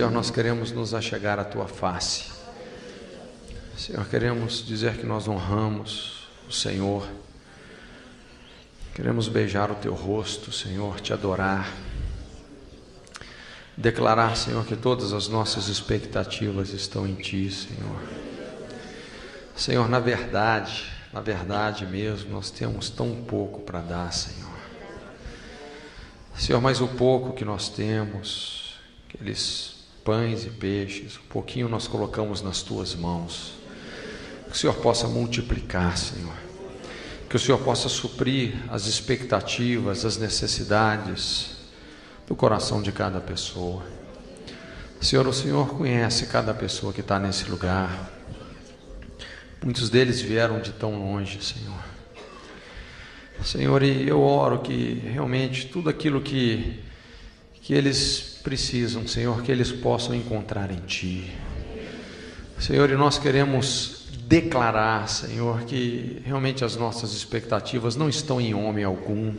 Senhor, nós queremos nos achegar à Tua face. Senhor, queremos dizer que nós honramos o Senhor. Queremos beijar o Teu rosto, Senhor, Te adorar. Declarar, Senhor, que todas as nossas expectativas estão em Ti, Senhor. Senhor, na verdade mesmo, nós temos tão pouco para dar, Senhor. Senhor, mas o pouco que nós temos, aqueles pães e peixes, um pouquinho nós colocamos nas Tuas mãos. Que o Senhor possa multiplicar, Senhor. Que o Senhor possa suprir as expectativas, as necessidades do coração de cada pessoa. Senhor, o Senhor conhece cada pessoa que está nesse lugar. Muitos deles vieram de tão longe, Senhor. Senhor, e eu oro que realmente tudo aquilo que eles precisam, Senhor, que eles possam encontrar em Ti. Senhor, e nós queremos declarar, Senhor, que realmente as nossas expectativas não estão em homem algum.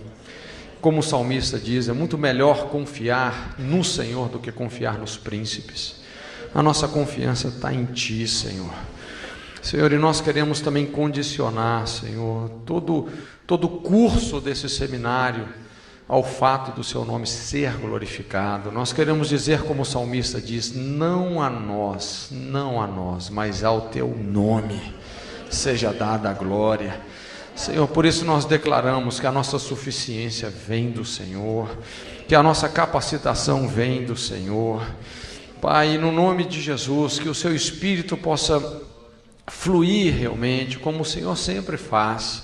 Como o salmista diz, é muito melhor confiar no Senhor do que confiar nos príncipes. A nossa confiança está em Ti, Senhor. Senhor, e nós queremos também condicionar, Senhor, todo o curso desse seminário ao fato do Seu nome ser glorificado. Nós queremos dizer, como o salmista diz, não a nós, mas ao Teu nome seja dada a glória. Senhor, por isso nós declaramos que a nossa suficiência vem do Senhor, que a nossa capacitação vem do Senhor. Pai, no nome de Jesus, que o Seu Espírito possa fluir realmente, como o Senhor sempre faz.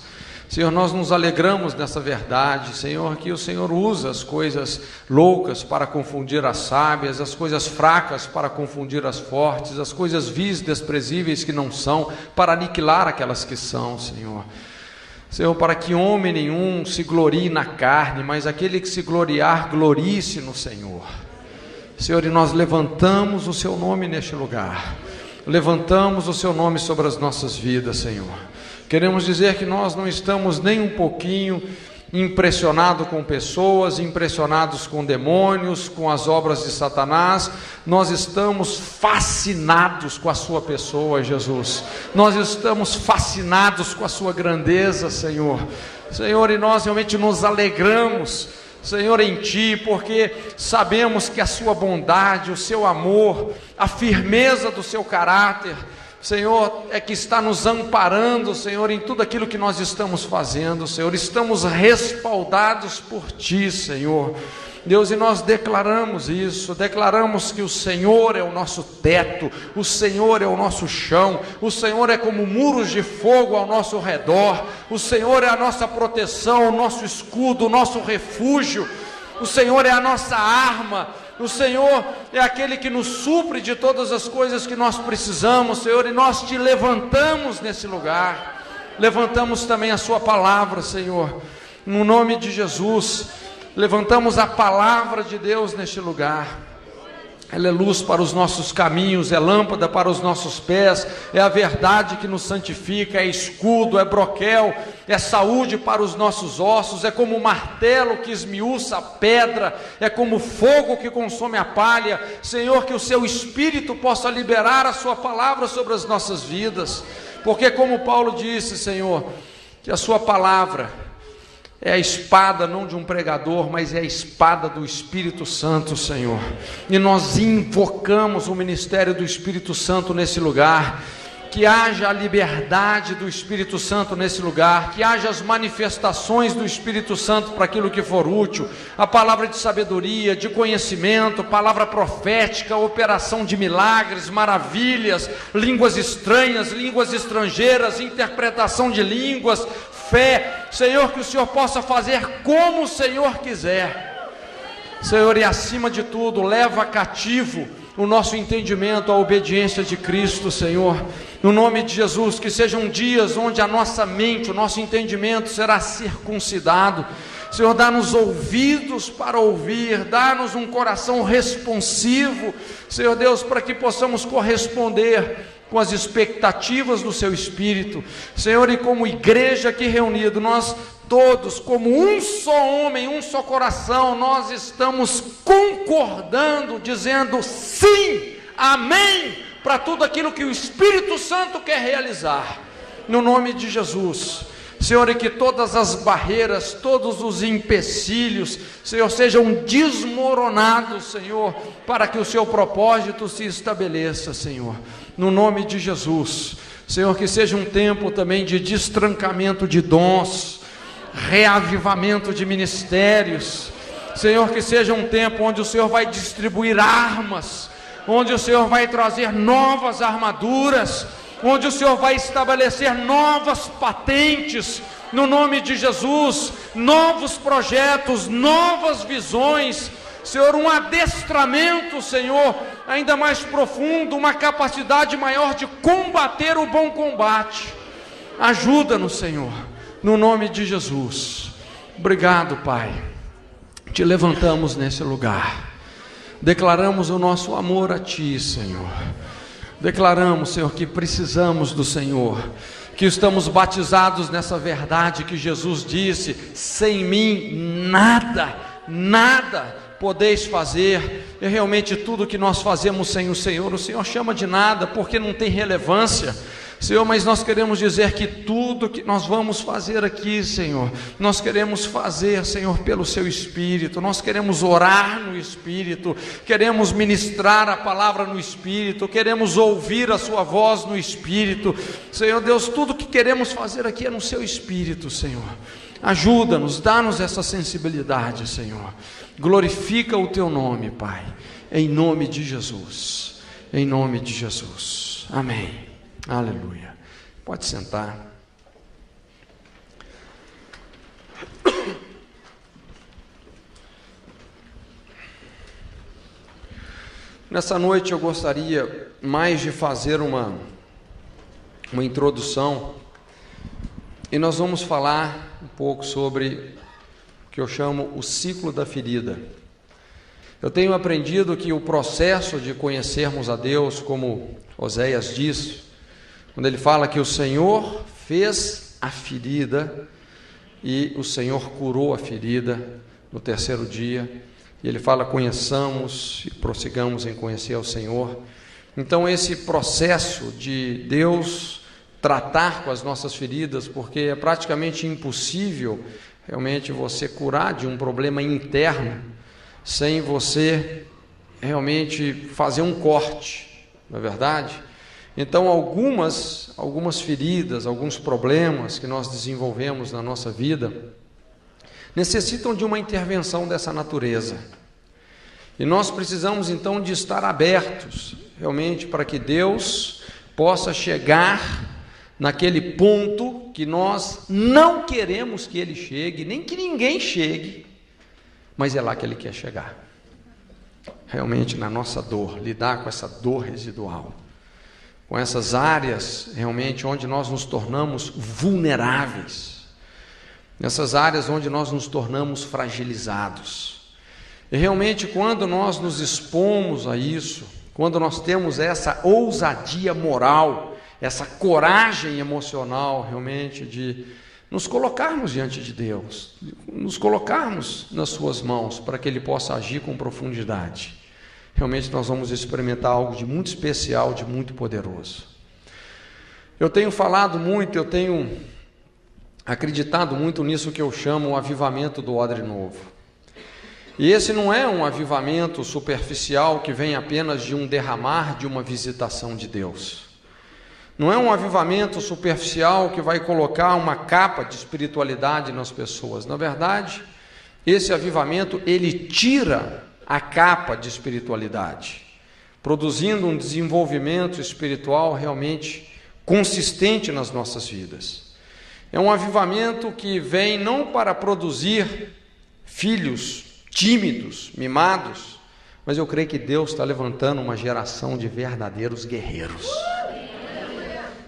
Senhor, nós nos alegramos nessa verdade, Senhor, que o Senhor usa as coisas loucas para confundir as sábias, as coisas fracas para confundir as fortes, as coisas vis, desprezíveis que não são, para aniquilar aquelas que são, Senhor. Senhor, para que homem nenhum se glorie na carne, mas aquele que se gloriar, glorie-se no Senhor. Senhor, e nós levantamos o Seu nome neste lugar. Levantamos o Seu nome sobre as nossas vidas, Senhor. Queremos dizer que nós não estamos nem um pouquinho impressionados com pessoas, impressionados com demônios, com as obras de Satanás. Nós estamos fascinados com a Sua pessoa, Jesus. Nós estamos fascinados com a Sua grandeza, Senhor. Senhor, e nós realmente nos alegramos, Senhor, em Ti, porque sabemos que a Sua bondade, o Seu amor, a firmeza do Seu caráter, Senhor, é que está nos amparando, Senhor, em tudo aquilo que nós estamos fazendo, Senhor. Estamos respaldados por Ti, Senhor. Deus, e nós declaramos isso, declaramos que o Senhor é o nosso teto, o Senhor é o nosso chão, o Senhor é como muros de fogo ao nosso redor, o Senhor é a nossa proteção, o nosso escudo, o nosso refúgio, o Senhor é a nossa arma, o Senhor é aquele que nos supre de todas as coisas que nós precisamos, Senhor, e nós Te levantamos nesse lugar, levantamos também a Sua palavra, Senhor, no nome de Jesus. Levantamos a palavra de Deus neste lugar. Ela é luz para os nossos caminhos, é lâmpada para os nossos pés, é a verdade que nos santifica, é escudo, é broquel, é saúde para os nossos ossos, é como o martelo que esmiuça a pedra, é como fogo que consome a palha. Senhor, que o Seu Espírito possa liberar a Sua palavra sobre as nossas vidas, porque como Paulo disse, Senhor, que a Sua palavra é a espada não de um pregador, mas é a espada do Espírito Santo, Senhor. E nós invocamos o ministério do Espírito Santo nesse lugar. Que haja a liberdade do Espírito Santo nesse lugar, que haja as manifestações do Espírito Santo para aquilo que for útil, a palavra de sabedoria, de conhecimento, palavra profética, operação de milagres, maravilhas, línguas estranhas, línguas estrangeiras, interpretação de línguas, fé. Senhor, que o Senhor possa fazer como o Senhor quiser, Senhor, e acima de tudo, leva cativo o nosso entendimento, a obediência de Cristo, Senhor, no nome de Jesus. Que sejam dias onde a nossa mente, o nosso entendimento será circuncidado. Senhor, dá-nos ouvidos para ouvir, dá-nos um coração responsivo, Senhor Deus, para que possamos corresponder com as expectativas do seu Espírito. Senhor, e como igreja aqui reunido, nós todos, como um só homem, um só coração, nós estamos concordando, dizendo sim, amém, para tudo aquilo que o Espírito Santo quer realizar, no nome de Jesus. Senhor, e que todas as barreiras, todos os empecilhos, Senhor, sejam desmoronados, Senhor, para que o seu propósito se estabeleça, Senhor, no nome de Jesus. Senhor, que seja um tempo também de destrancamento de dons, reavivamento de ministérios. Senhor, que seja um tempo onde o Senhor vai distribuir armas, onde o Senhor vai trazer novas armaduras, onde o Senhor vai estabelecer novas patentes, no nome de Jesus, novos projetos, novas visões, Senhor, um adestramento, Senhor, ainda mais profundo, uma capacidade maior de combater o bom combate. Ajuda-nos, Senhor, no nome de Jesus. Obrigado, Pai. Te levantamos nesse lugar, declaramos o nosso amor a Ti, Senhor. Declaramos, Senhor, que precisamos do Senhor, que estamos batizados nessa verdade que Jesus disse: sem mim nada podeis fazer. E realmente tudo que nós fazemos sem o Senhor chama de nada, porque não tem relevância, Senhor, mas nós queremos dizer que tudo que nós vamos fazer aqui, Senhor, nós queremos fazer, Senhor, pelo Seu Espírito, nós queremos orar no Espírito, queremos ministrar a palavra no Espírito, queremos ouvir a Sua voz no Espírito, Senhor Deus, tudo que queremos fazer aqui é no Seu Espírito, Senhor. Ajuda-nos, dá-nos essa sensibilidade, Senhor. Glorifica o Teu nome, Pai, em nome de Jesus, em nome de Jesus, amém. Aleluia. Pode sentar. Nessa noite eu gostaria mais de fazer uma introdução, e nós vamos falar um pouco sobre o que eu chamo o ciclo da ferida. Eu tenho aprendido que o processo de conhecermos a Deus, como Oséias diz, quando ele fala que o Senhor fez a ferida e o Senhor curou a ferida no terceiro dia, e ele fala: conheçamos e prossigamos em conhecer ao Senhor. Então esse processo de Deus tratar com as nossas feridas, porque é praticamente impossível realmente você curar de um problema interno sem você realmente fazer um corte, não é verdade? Então algumas feridas, alguns problemas que nós desenvolvemos na nossa vida necessitam de uma intervenção dessa natureza, e nós precisamos então de estar abertos realmente para que Deus possa chegar naquele ponto que nós não queremos que Ele chegue, nem que ninguém chegue, mas é lá que Ele quer chegar, realmente na nossa dor, lidar com essa dor residual, com essas áreas realmente onde nós nos tornamos vulneráveis, nessas áreas onde nós nos tornamos fragilizados. E realmente quando nós nos expomos a isso, quando nós temos essa ousadia moral, essa coragem emocional realmente de nos colocarmos diante de Deus, nos colocarmos nas suas mãos para que Ele possa agir com profundidade, realmente nós vamos experimentar algo de muito especial, de muito poderoso. Eu tenho falado muito, eu tenho acreditado muito nisso que eu chamo o avivamento do odre novo. E esse não é um avivamento superficial que vem apenas de um derramar, de uma visitação de Deus. Não é um avivamento superficial que vai colocar uma capa de espiritualidade nas pessoas. Na verdade, esse avivamento, ele tira a capa de espiritualidade, produzindo um desenvolvimento espiritual realmente consistente nas nossas vidas. É um avivamento que vem não para produzir filhos tímidos, mimados, mas eu creio que Deus está levantando uma geração de verdadeiros guerreiros.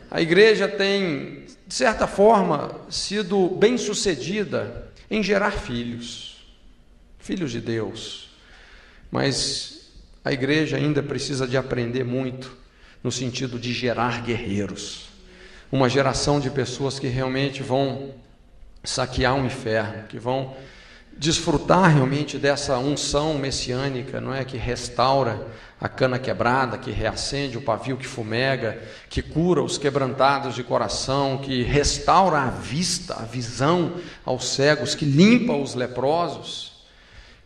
A igreja tem, de certa forma, sido bem-sucedida em gerar filhos de Deus, mas a igreja ainda precisa de aprender muito no sentido de gerar guerreiros, uma geração de pessoas que realmente vão saquear o inferno, que vão desfrutar realmente dessa unção messiânica, não é, que restaura a cana quebrada, que reacende o pavio que fumega, que cura os quebrantados de coração, que restaura a vista, a visão aos cegos, que limpa os leprosos,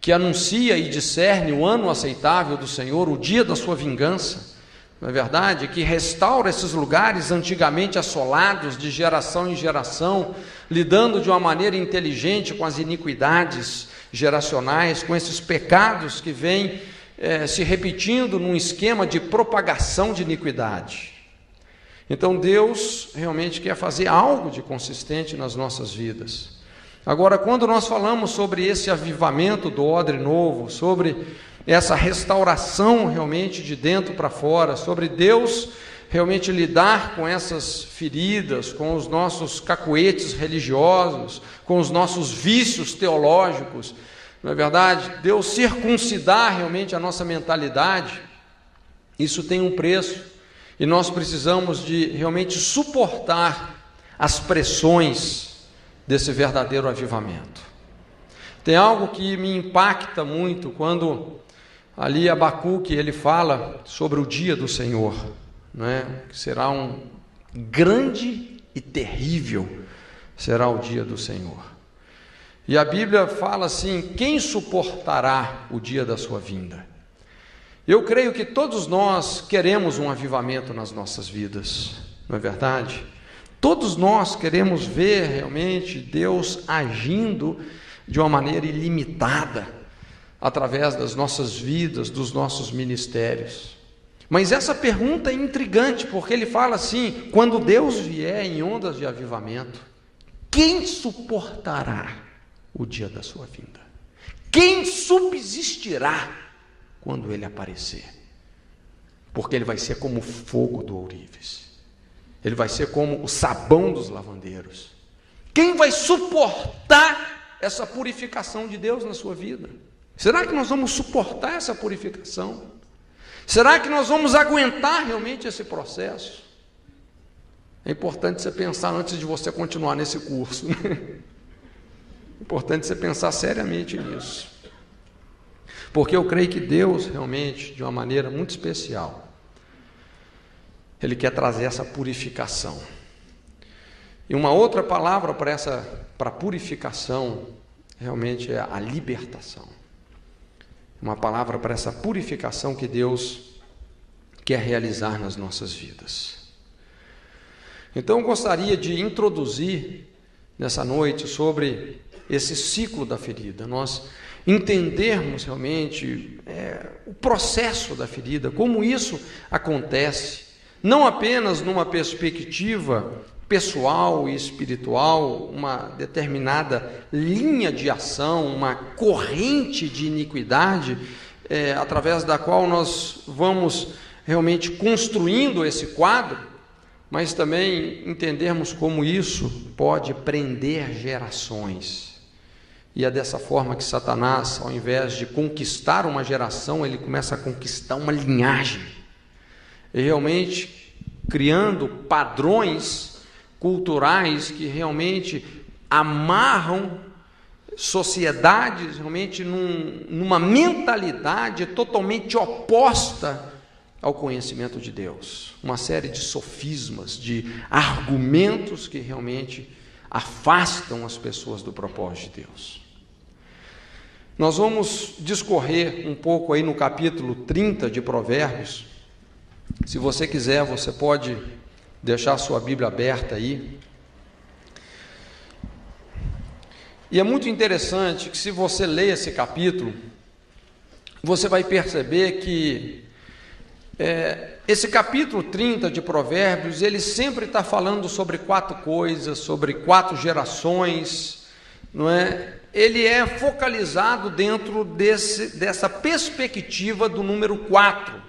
que anuncia e discerne o ano aceitável do Senhor, o dia da sua vingança, não é verdade? Que restaura esses lugares antigamente assolados de geração em geração, lidando de uma maneira inteligente com as iniquidades geracionais, com esses pecados que vêm se repetindo num esquema de propagação de iniquidade. Então Deus realmente quer fazer algo de consistente nas nossas vidas. Agora, quando nós falamos sobre esse avivamento do odre novo, sobre essa restauração realmente de dentro para fora, sobre Deus realmente lidar com essas feridas, com os nossos cacuetes religiosos, com os nossos vícios teológicos, não é verdade? Deus circuncidar realmente a nossa mentalidade, isso tem um preço, e nós precisamos de realmente suportar as pressões desse verdadeiro avivamento. Tem algo que me impacta muito quando ali Abacuque ele fala sobre o dia do Senhor, né? Que será um grande e terrível será o dia do Senhor. E a Bíblia fala assim: quem suportará o dia da sua vinda? Eu creio que todos nós queremos um avivamento nas nossas vidas, não é verdade? Todos nós queremos ver realmente Deus agindo de uma maneira ilimitada, através das nossas vidas, dos nossos ministérios. Mas essa pergunta é intrigante, porque ele fala assim: quando Deus vier em ondas de avivamento, quem suportará o dia da sua vinda? Quem subsistirá quando ele aparecer? Porque ele vai ser como o fogo do ourives, ele vai ser como o sabão dos lavandeiros. Quem vai suportar essa purificação de Deus na sua vida? Será que nós vamos suportar essa purificação? Será que nós vamos aguentar realmente esse processo? É importante você pensar antes de você continuar nesse curso, né? É importante você pensar seriamente nisso. Porque eu creio que Deus realmente, de uma maneira muito especial, Ele quer trazer essa purificação. E uma outra palavra para purificação, realmente é a libertação. Uma palavra para essa purificação que Deus quer realizar nas nossas vidas. Então eu gostaria de introduzir nessa noite sobre esse ciclo da ferida, nós entendermos realmente o processo da ferida, como isso acontece, não apenas numa perspectiva pessoal e espiritual, uma determinada linha de ação, uma corrente de iniquidade, através da qual nós vamos realmente construindo esse quadro, mas também entendermos como isso pode prender gerações. E é dessa forma que Satanás, ao invés de conquistar uma geração, ele começa a conquistar uma linhagem, e realmente criando padrões culturais que realmente amarram sociedades realmente numa mentalidade totalmente oposta ao conhecimento de Deus. Uma série de sofismas, de argumentos que realmente afastam as pessoas do propósito de Deus. Nós vamos discorrer um pouco aí no capítulo 30 de Provérbios. Se você quiser, você pode deixar a sua Bíblia aberta aí. E é muito interessante que, se você ler esse capítulo, você vai perceber que esse capítulo 30 de Provérbios, ele sempre está falando sobre 4 coisas, sobre 4 gerações, não é? Ele é focalizado dentro dessa perspectiva do número 4.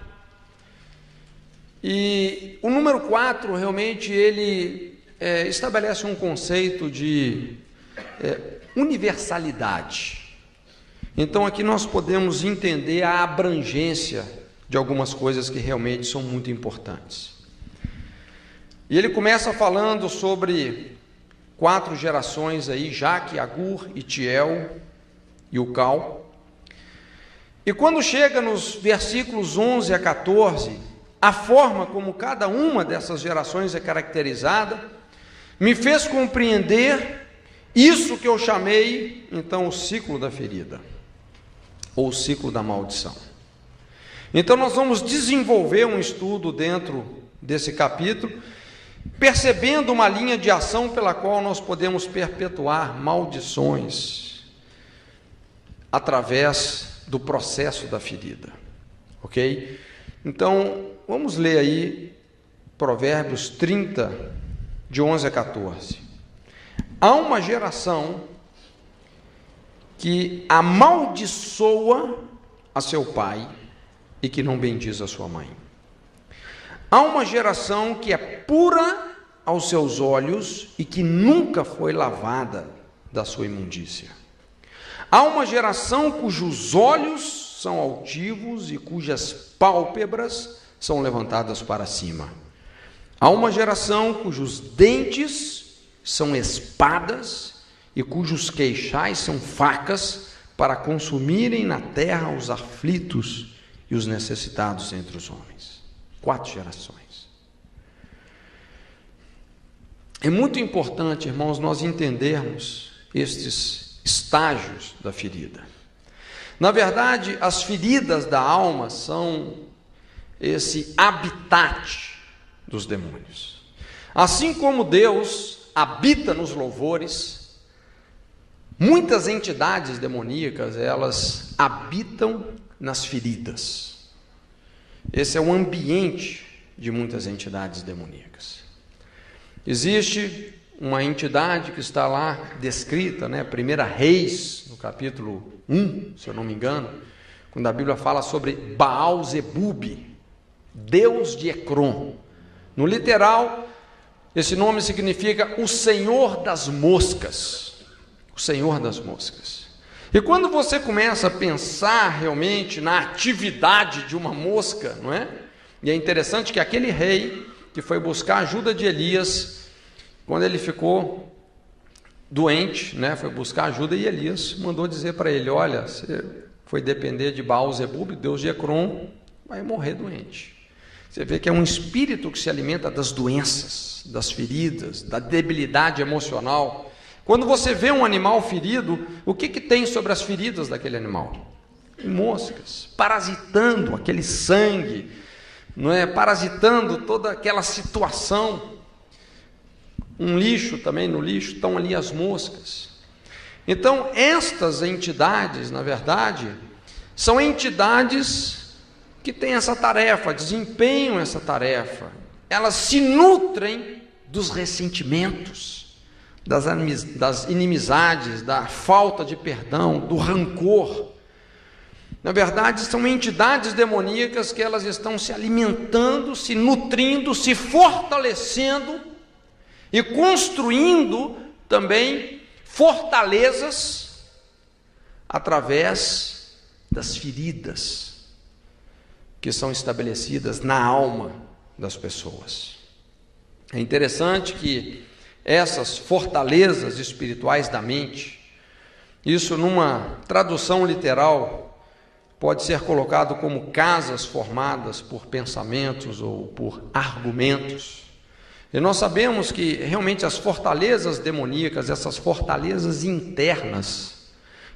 E o número 4 realmente ele estabelece um conceito de universalidade. Então aqui nós podemos entender a abrangência, de algumas coisas que realmente são muito importantes. E ele começa falando sobre 4 gerações aí, Jaque, Agur, Itiel e Ucal. E quando chega nos versículos 11 a 14, a forma como cada uma dessas gerações é caracterizada, me fez compreender isso que eu chamei, então, o ciclo da ferida, ou o ciclo da maldição. Então, nós vamos desenvolver um estudo dentro desse capítulo, percebendo uma linha de ação pela qual nós podemos perpetuar maldições através do processo da ferida, ok? Então, vamos ler aí Provérbios 30, de 11 a 14. Há uma geração que amaldiçoa a seu pai e que não bendiz a sua mãe. Há uma geração que é pura aos seus olhos e que nunca foi lavada da sua imundícia. Há uma geração cujos olhos são altivos e cujas pálpebras são levantadas para cima. Há uma geração cujos dentes são espadas e cujos queixais são facas para consumirem na terra os aflitos e os necessitados entre os homens. 4 gerações. É muito importante, irmãos, nós entendermos estes estágios da ferida. Na verdade, as feridas da alma são esse habitat dos demônios. Assim como Deus habita nos louvores, muitas entidades demoníacas, elas habitam nas feridas. Esse é o ambiente de muitas entidades demoníacas. Existe uma entidade que está lá descrita, 1 Reis, no capítulo 1, se eu não me engano, quando a Bíblia fala sobre Baal-zebub, Deus de Ecrom. No literal, esse nome significa o Senhor das moscas. O Senhor das moscas. E quando você começa a pensar realmente na atividade de uma mosca, não é? E é interessante que aquele rei que foi buscar a ajuda de Elias, quando ele ficou doente, foi buscar ajuda, e Elias mandou dizer para ele: olha, você foi depender de Baal-zebub, Deus de Ecrom, vai morrer doente. Você vê que é um espírito que se alimenta das doenças, das feridas, da debilidade emocional. Quando você vê um animal ferido, o que tem sobre as feridas daquele animal? Moscas, parasitando aquele sangue, parasitando toda aquela situação. Um lixo também, no lixo estão ali as moscas. Então, estas entidades, na verdade, são entidades que têm essa tarefa, desempenham essa tarefa. Elas se nutrem dos ressentimentos, das inimizades, da falta de perdão, do rancor. Na verdade, são entidades demoníacas que elas estão se alimentando, se nutrindo, se fortalecendo e construindo também fortalezas através das feridas que são estabelecidas na alma das pessoas. É interessante que essas fortalezas espirituais da mente, isso numa tradução literal pode ser colocado como casas formadas por pensamentos ou por argumentos. E nós sabemos que realmente as fortalezas demoníacas, essas fortalezas internas,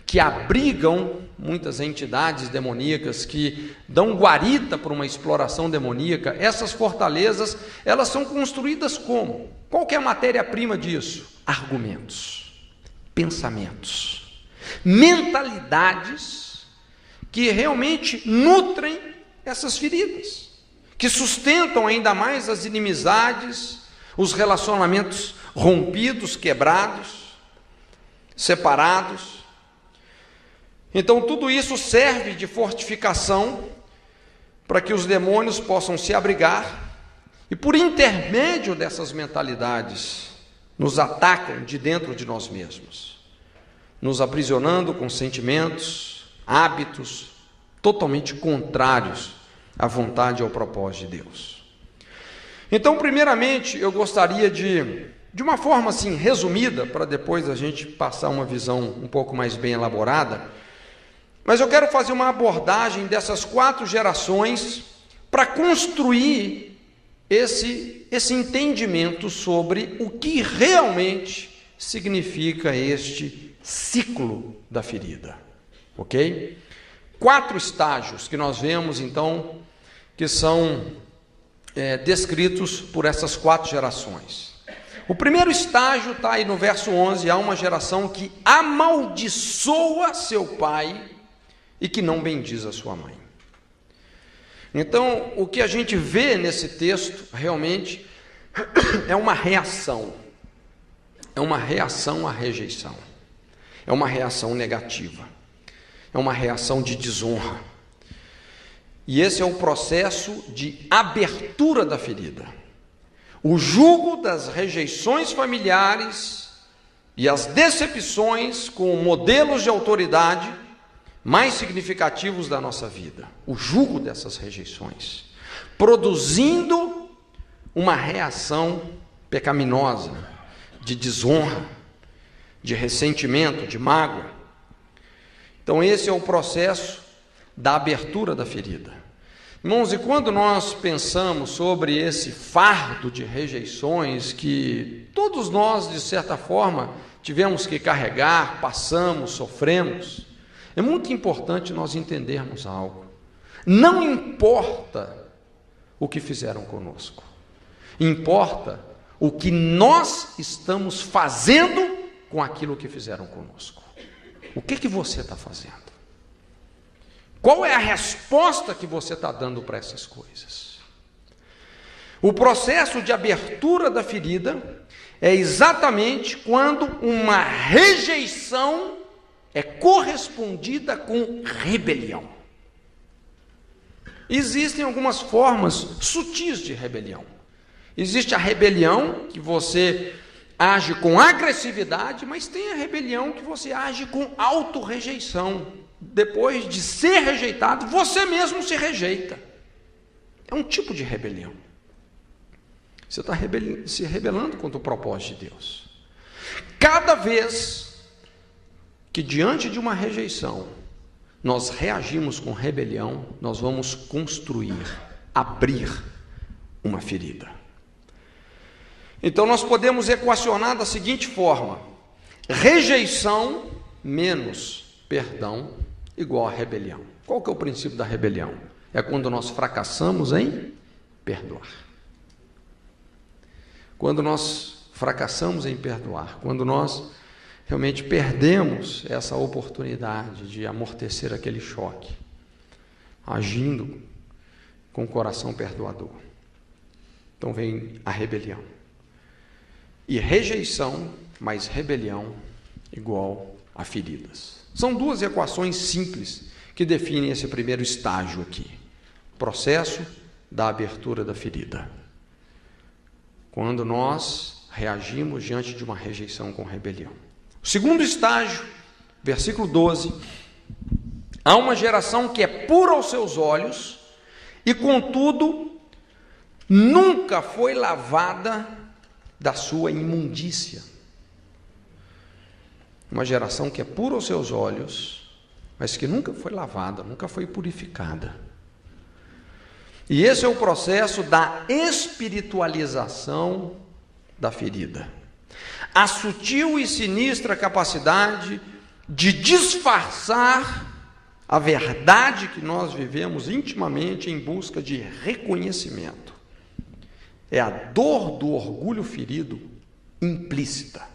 que abrigam muitas entidades demoníacas, que dão guarita para uma exploração demoníaca, essas fortalezas, elas são construídas como? Qual que é a matéria-prima disso? Argumentos, pensamentos, mentalidades que realmente nutrem essas feridas, que sustentam ainda mais as inimizades, os relacionamentos rompidos, quebrados, separados. Então, tudo isso serve de fortificação para que os demônios possam se abrigar e, por intermédio dessas mentalidades, nos atacam de dentro de nós mesmos, nos aprisionando com sentimentos, hábitos totalmente contrários à vontade e ao propósito de Deus. Então, primeiramente, eu gostaria de uma forma assim resumida, para depois a gente passar uma visão um pouco mais bem elaborada, mas eu quero fazer uma abordagem dessas 4 gerações para construir esse entendimento sobre o que realmente significa este ciclo da ferida, ok? 4 estágios que nós vemos, então, que são descritos por essas 4 gerações. O primeiro estágio está aí no verso 11, há uma geração que amaldiçoa seu pai e que não bendiz a sua mãe. Então, o que a gente vê nesse texto, realmente, é uma reação à rejeição, é uma reação negativa, é uma reação de desonra. E esse é o processo de abertura da ferida. O jugo das rejeições familiares e as decepções com modelos de autoridade mais significativos da nossa vida. O jugo dessas rejeições, produzindo uma reação pecaminosa, de desonra, de ressentimento, de mágoa. Então esse é o processo da abertura da ferida. Irmãos, e quando nós pensamos sobre esse fardo de rejeições que todos nós, de certa forma, tivemos que carregar, passamos, sofremos, é muito importante nós entendermos algo. Não importa o que fizeram conosco, importa o que nós estamos fazendo com aquilo que fizeram conosco. O que você está fazendo? Qual é a resposta que você está dando para essas coisas? O processo de abertura da ferida é exatamente quando uma rejeição é correspondida com rebelião. Existem algumas formas sutis de rebelião. Existe a rebelião que você age com agressividade, mas tem a rebelião que você age com autorrejeição. Depois de ser rejeitado, você mesmo se rejeita. É um tipo de rebelião. Você está se rebelando contra o propósito de Deus. Cada vez que diante de uma rejeição nós reagimos com rebelião, nós vamos construir, abrir uma ferida. Então nós podemos equacionar da seguinte forma: rejeição menos perdão igual a rebelião. Qual que é o princípio da rebelião? É quando nós fracassamos em perdoar. Quando nós fracassamos em perdoar, quando nós realmente perdemos essa oportunidade de amortecer aquele choque, agindo com o coração perdoador. Então vem a rebelião. E rejeição mais rebelião igual a feridas. São 2 equações simples que definem esse primeiro estágio aqui. Processo da abertura da ferida. Quando nós reagimos diante de uma rejeição com rebelião. O segundo estágio, versículo 12. Há uma geração que é pura aos seus olhos e, contudo, nunca foi lavada da sua imundícia. Uma geração que é pura aos seus olhos, mas que nunca foi lavada, nunca foi purificada. E esse é o processo da espiritualização da ferida. A sutil e sinistra capacidade de disfarçar a verdade que nós vivemos intimamente em busca de reconhecimento. É a dor do orgulho ferido implícita.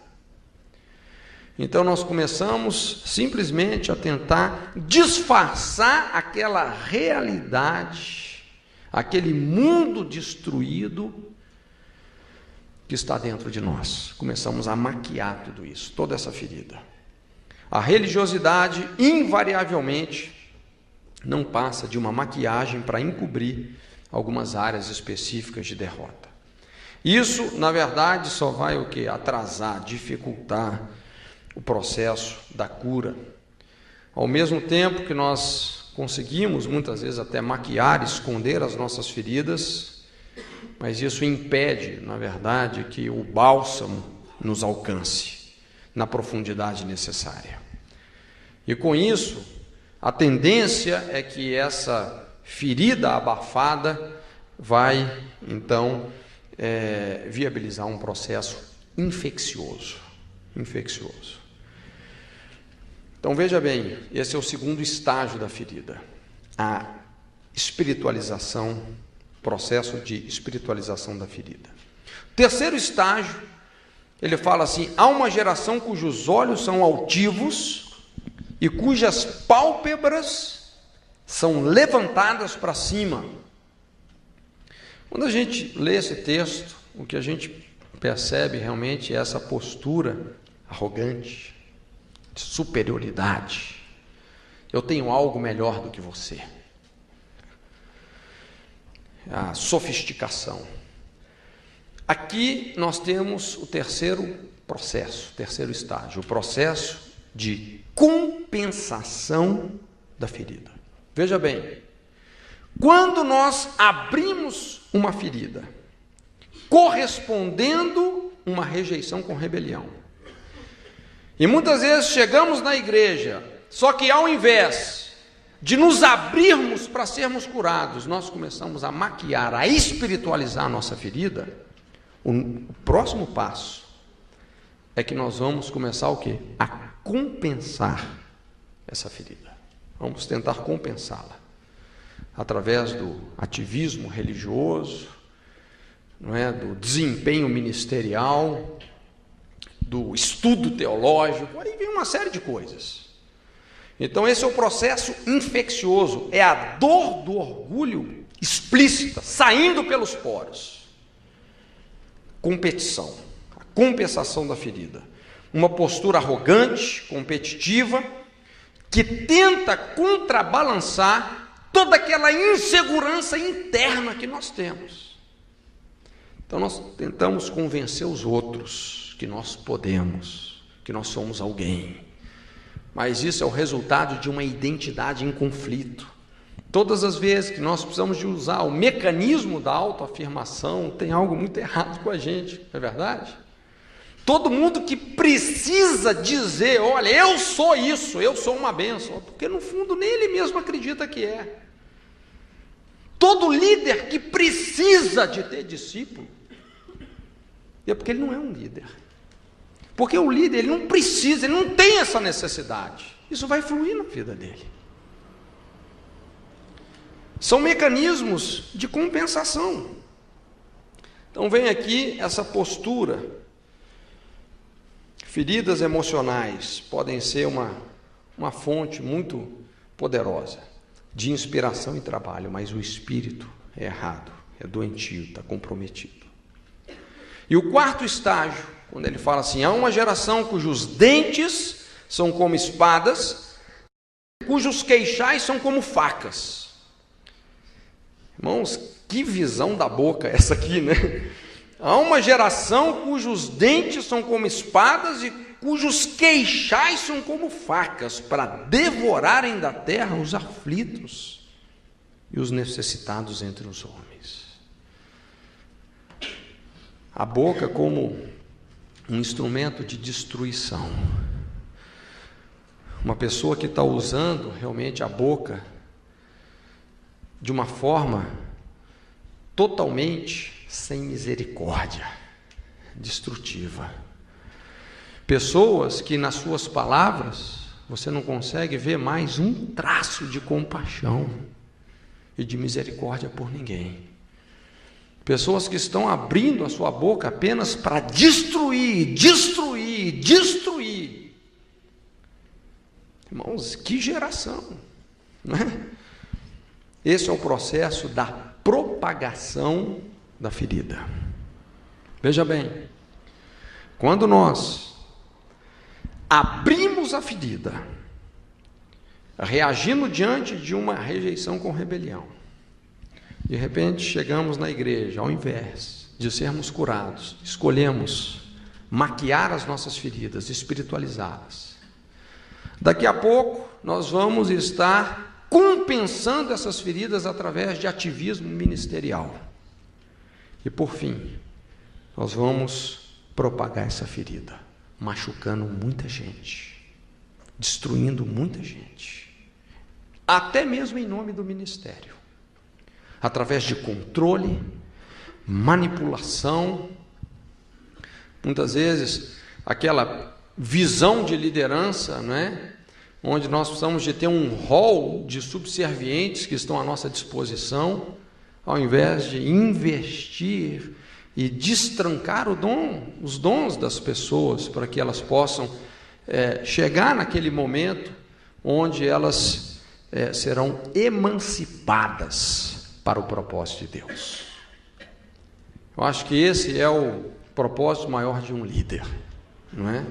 Então nós começamos simplesmente a tentar disfarçar aquela realidade, aquele mundo destruído que está dentro de nós. Começamos a maquiar tudo isso, toda essa ferida. A religiosidade, invariavelmente, não passa de uma maquiagem para encobrir algumas áreas específicas de derrota. Isso, na verdade, só vai o quê? Atrasar, dificultar o processo da cura. Ao mesmo tempo que nós conseguimos muitas vezes até maquiar, esconder as nossas feridas, mas isso impede, na verdade, que o bálsamo nos alcance na profundidade necessária. E com isso, a tendência é que essa ferida abafada vai, então, viabilizar um processo infeccioso. Então, veja bem, esse é o segundo estágio da ferida, a espiritualização, processo de espiritualização da ferida. Terceiro estágio, ele fala assim: há uma geração cujos olhos são altivos e cujas pálpebras são levantadas para cima. Quando a gente lê esse texto, o que a gente percebe realmente é essa postura arrogante, de superioridade. Eu tenho algo melhor do que você. A sofisticação. Aqui nós temos o terceiro processo, terceiro estágio, o processo de compensação da ferida. Veja bem, quando nós abrimos uma ferida, correspondendo uma rejeição com rebelião, e muitas vezes chegamos na igreja, só que ao invés de nos abrirmos para sermos curados, nós começamos a maquiar, a espiritualizar a nossa ferida. O próximo passo é que nós vamos começar o quê? A compensar essa ferida. Vamos tentar compensá-la através do ativismo religioso, não é? Do desempenho ministerial, do estudo teológico, aí vem uma série de coisas. Então esse é o processo infeccioso, é a dor do orgulho explícita, saindo pelos poros. Competição, a compensação da ferida. Uma postura arrogante, competitiva, que tenta contrabalançar toda aquela insegurança interna que nós temos. Então nós tentamos convencer os outros que nós podemos, que nós somos alguém. Mas isso é o resultado de uma identidade em conflito. Todas as vezes que nós precisamos de usar o mecanismo da autoafirmação, tem algo muito errado com a gente, não é verdade? Todo mundo que precisa dizer, olha, eu sou isso, eu sou uma bênção, porque no fundo nem ele mesmo acredita que é. Todo líder que precisa de ter discípulo, é porque ele não é um líder. Porque o líder, ele não precisa, ele não tem essa necessidade. Isso vai fluir na vida dele. São mecanismos de compensação. Então vem aqui essa postura. Feridas emocionais podem ser uma fonte muito poderosa de inspiração e trabalho, mas o espírito é errado, é doentio, está comprometido. E o quarto estágio, quando ele fala assim: há uma geração cujos dentes são como espadas, cujos queixais são como facas. Irmãos, que visão da boca essa aqui, né? Há uma geração cujos dentes são como espadas e cujos queixais são como facas, para devorarem da terra os aflitos e os necessitados entre os homens. A boca como um instrumento de destruição. Uma pessoa que está usando realmente a boca de uma forma totalmente sem misericórdia, destrutiva. Pessoas que nas suas palavras você não consegue ver mais um traço de compaixão e de misericórdia por ninguém. Pessoas que estão abrindo a sua boca apenas para destruir, destruir, destruir. Irmãos, que geração, não é? Esse é o processo da propagação da ferida. Veja bem, quando nós abrimos a ferida, reagindo diante de uma rejeição com rebelião, de repente chegamos na igreja, ao invés de sermos curados, escolhemos maquiar as nossas feridas, espiritualizá-las. Daqui a pouco nós vamos estar compensando essas feridas através de ativismo ministerial. E por fim, nós vamos propagar essa ferida, machucando muita gente, destruindo muita gente, até mesmo em nome do ministério, através de controle, manipulação, muitas vezes aquela visão de liderança, não é? Onde nós precisamos de ter um rol de subservientes que estão à nossa disposição, ao invés de investir e destrancar os dons das pessoas, para que elas possam chegar naquele momento onde elas serão emancipadas para o propósito de Deus. Eu acho que esse é o propósito maior de um líder, não é?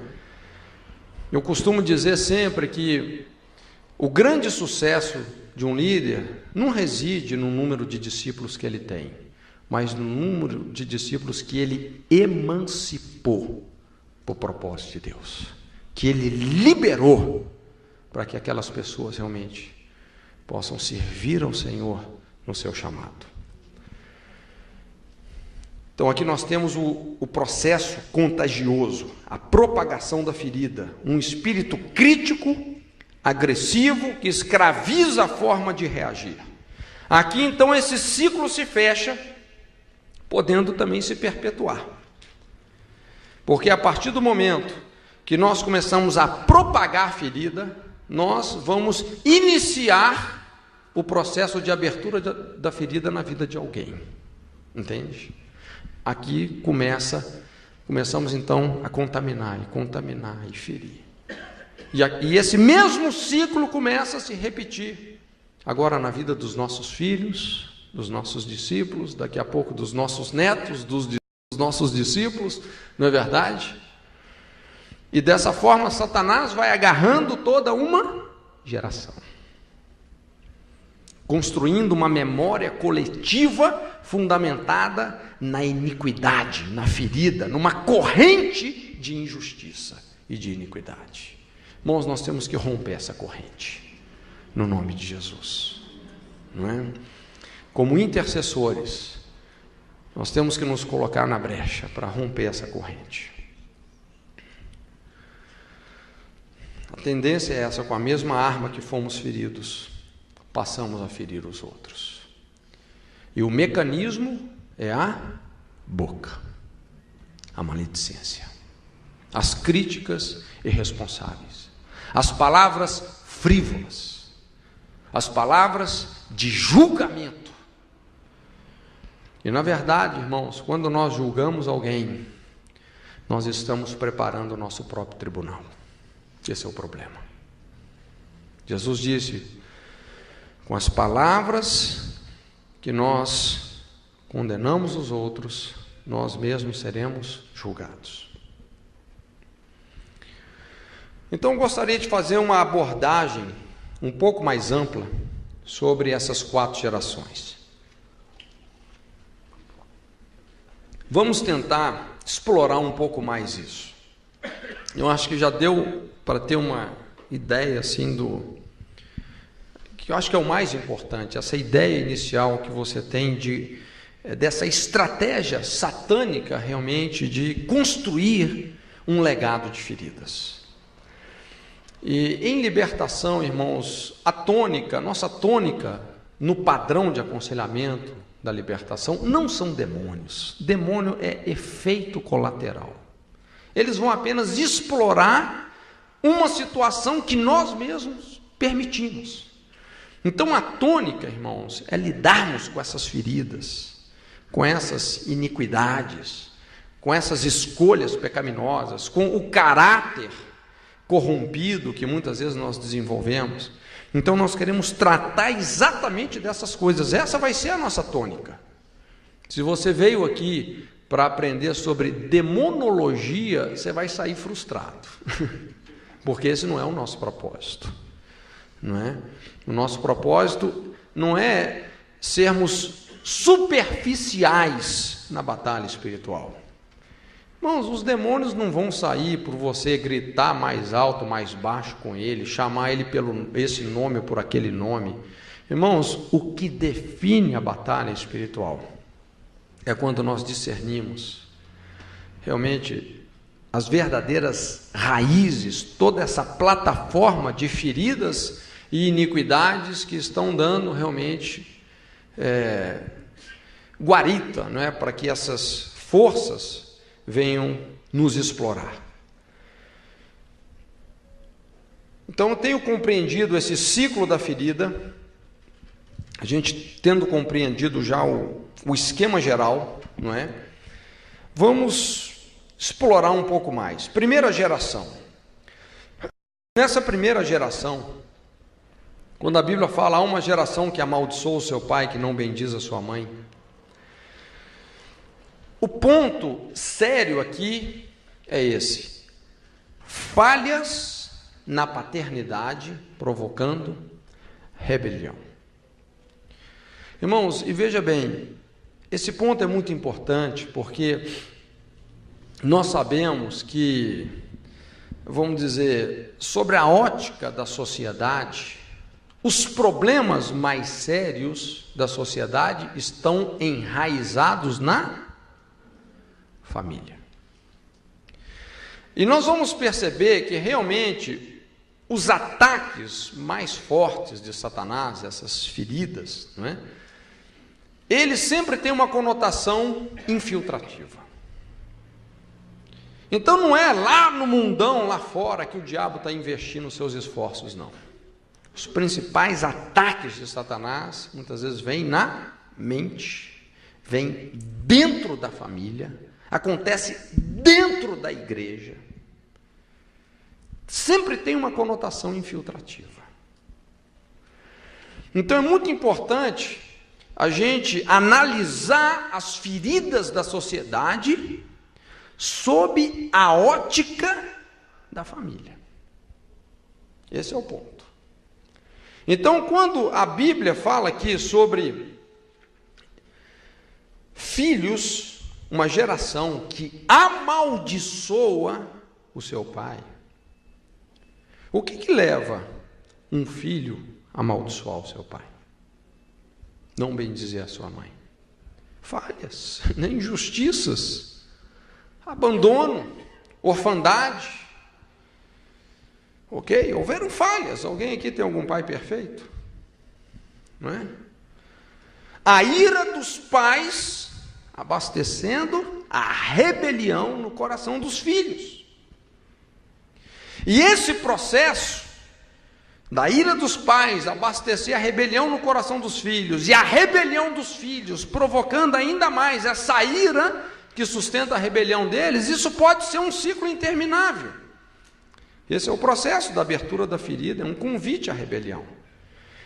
Eu costumo dizer sempre que o grande sucesso de um líder não reside no número de discípulos que ele tem, mas no número de discípulos que ele emancipou para o propósito de Deus, que ele liberou para que aquelas pessoas realmente possam servir ao Senhor no seu chamado. Então aqui nós temos o processo contagioso, a propagação da ferida, um espírito crítico, agressivo, que escraviza a forma de reagir. Aqui então esse ciclo se fecha, podendo também se perpetuar. Porque a partir do momento que nós começamos a propagar a ferida, nós vamos iniciar o processo de abertura da ferida na vida de alguém. Entende? Aqui começamos então a contaminar e ferir. E esse mesmo ciclo começa a se repetir, agora na vida dos nossos filhos, dos nossos discípulos, daqui a pouco dos nossos netos, dos nossos discípulos, não é verdade? E dessa forma Satanás vai agarrando toda uma geração, construindo uma memória coletiva fundamentada na iniquidade, na ferida, numa corrente de injustiça e de iniquidade. Irmãos, nós temos que romper essa corrente, no nome de Jesus, não é? Como intercessores, nós temos que nos colocar na brecha para romper essa corrente. A tendência é essa: com a mesma arma que fomos feridos, passamos a ferir os outros. E o mecanismo é a boca, a maledicência, as críticas irresponsáveis, as palavras frívolas, as palavras de julgamento. E na verdade, irmãos, quando nós julgamos alguém, nós estamos preparando o nosso próprio tribunal. Esse é o problema. Jesus disse: com as palavras que nós condenamos os outros, nós mesmos seremos julgados. Então, gostaria de fazer uma abordagem um pouco mais ampla sobre essas 4 gerações. Vamos tentar explorar um pouco mais isso. Eu acho que já deu para ter uma ideia assim que eu acho que é o mais importante, essa ideia inicial que você tem dessa estratégia satânica realmente de construir um legado de feridas. E em libertação, irmãos, nossa tônica no padrão de aconselhamento da libertação não são demônios. Demônio é efeito colateral. Eles vão apenas explorar uma situação que nós mesmos permitimos. Então a tônica, irmãos, é lidarmos com essas feridas, com essas iniquidades, com essas escolhas pecaminosas, com o caráter corrompido que muitas vezes nós desenvolvemos. Então nós queremos tratar exatamente dessas coisas. Essa vai ser a nossa tônica. Se você veio aqui para aprender sobre demonologia, você vai sair frustrado, porque esse não é o nosso propósito, não é? O nosso propósito não é sermos superficiais na batalha espiritual. Irmãos, os demônios não vão sair por você gritar mais alto, mais baixo com ele, chamar ele pelo esse nome ou por aquele nome, Irmãos, o que define a batalha espiritual é quando nós discernimos realmente as verdadeiras raízes, toda essa plataforma de feridas e iniquidades que estão dando realmente guarita, não é, para que essas forças venham nos explorar. Então eu tenho compreendido esse ciclo da ferida, a gente tendo compreendido já o esquema geral, não é? Vamos explorar um pouco mais. Primeira geração. Nessa primeira geração, quando a Bíblia fala, há uma geração que amaldiçoa o seu pai, que não bendiz a sua mãe. O ponto sério aqui é esse: falhas na paternidade provocando rebelião. Irmãos, e veja bem, esse ponto é muito importante, porque nós sabemos que, vamos dizer, sobre a ótica da sociedade, os problemas mais sérios da sociedade estão enraizados na família. E nós vamos perceber que realmente os ataques mais fortes de Satanás, essas feridas, não é? Eles sempre têm uma conotação infiltrativa. Então não é lá no mundão, lá fora, que o diabo está investindo os seus esforços, não. Os principais ataques de Satanás, muitas vezes, vêm na mente, vêm dentro da família, acontece dentro da igreja. Sempre tem uma conotação infiltrativa. Então é muito importante a gente analisar as feridas da sociedade sob a ótica da família. Esse é o ponto. Então, quando a Bíblia fala aqui sobre filhos, uma geração que amaldiçoa o seu pai, o que leva um filho a amaldiçoar o seu pai? Não bendizer a sua mãe. Falhas, né? Injustiças, abandono, orfandade. Ok? Houveram falhas. Alguém aqui tem algum pai perfeito? Não é? A ira dos pais abastecendo a rebelião no coração dos filhos. E esse processo da ira dos pais abastecer a rebelião no coração dos filhos, e a rebelião dos filhos provocando ainda mais essa ira que sustenta a rebelião deles, isso pode ser um ciclo interminável. Esse é o processo da abertura da ferida, é um convite à rebelião.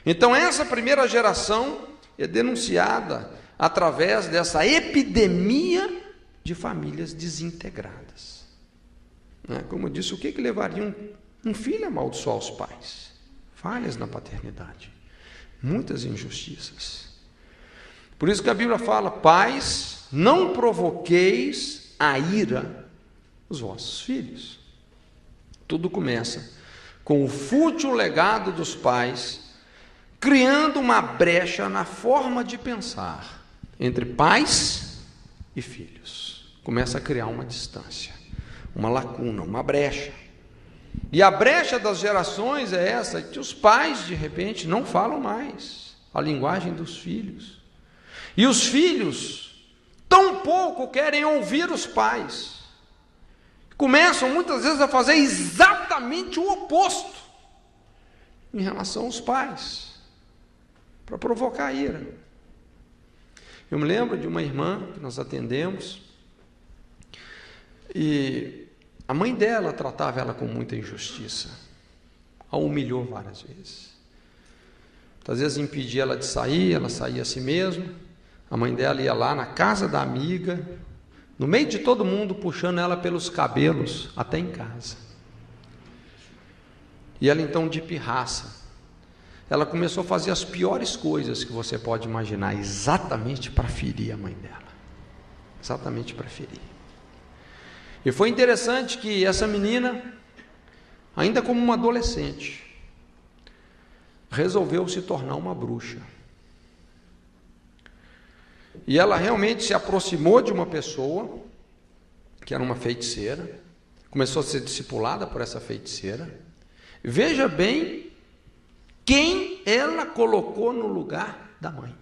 Então essa primeira geração é denunciada através dessa epidemia de famílias desintegradas. Como eu disse, o que levaria um filho a amaldiçoar os pais? Falhas na paternidade, muitas injustiças. Por isso que a Bíblia fala: pais, não provoqueis a ira dos vossos filhos. Tudo começa com o fútil legado dos pais, criando uma brecha na forma de pensar entre pais e filhos. Começa a criar uma distância, uma lacuna, uma brecha. E a brecha das gerações é essa, que os pais, de repente, não falam mais a linguagem dos filhos. E os filhos, tão pouco querem ouvir os pais. Começam, muitas vezes, a fazer exatamente o oposto em relação aos pais, para provocar ira. Eu me lembro de uma irmã que nós atendemos, e a mãe dela tratava ela com muita injustiça, a humilhou várias vezes. Às vezes impedia ela de sair, ela saía a si mesma. A mãe dela ia lá na casa da amiga, no meio de todo mundo, puxando ela pelos cabelos até em casa. E ela então, de pirraça, ela começou a fazer as piores coisas que você pode imaginar, exatamente para ferir a mãe dela, exatamente para ferir. E foi interessante que essa menina, ainda como uma adolescente, resolveu se tornar uma bruxa. E ela realmente se aproximou de uma pessoa, que era uma feiticeira, começou a ser discipulada por essa feiticeira. Veja bem quem ela colocou no lugar da mãe,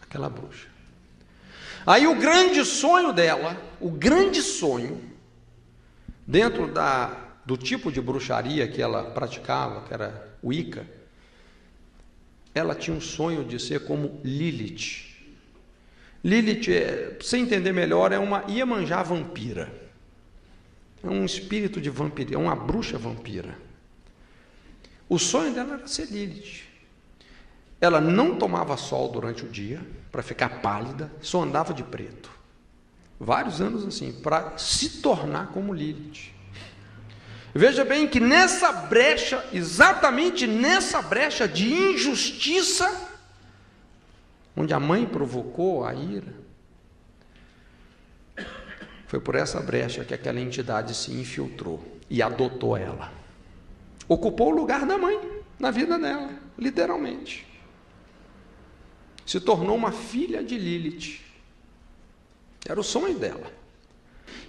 aquela bruxa. Aí o grande sonho dela, dentro do tipo de bruxaria que ela praticava, que era Wicca, ela tinha um sonho de ser como Lilith. Lilith, para você entender melhor, é uma Iemanjá vampira. É um espírito de vampiro, é uma bruxa vampira. O sonho dela era ser Lilith. Ela não tomava sol durante o dia, para ficar pálida, só andava de preto. Vários anos assim, para se tornar como Lilith. Veja bem que nessa brecha, exatamente nessa brecha de injustiça, onde a mãe provocou a ira, foi por essa brecha que aquela entidade se infiltrou e adotou ela. Ocupou o lugar da mãe na vida dela, literalmente. Se tornou uma filha de Lilith. Era o sonho dela.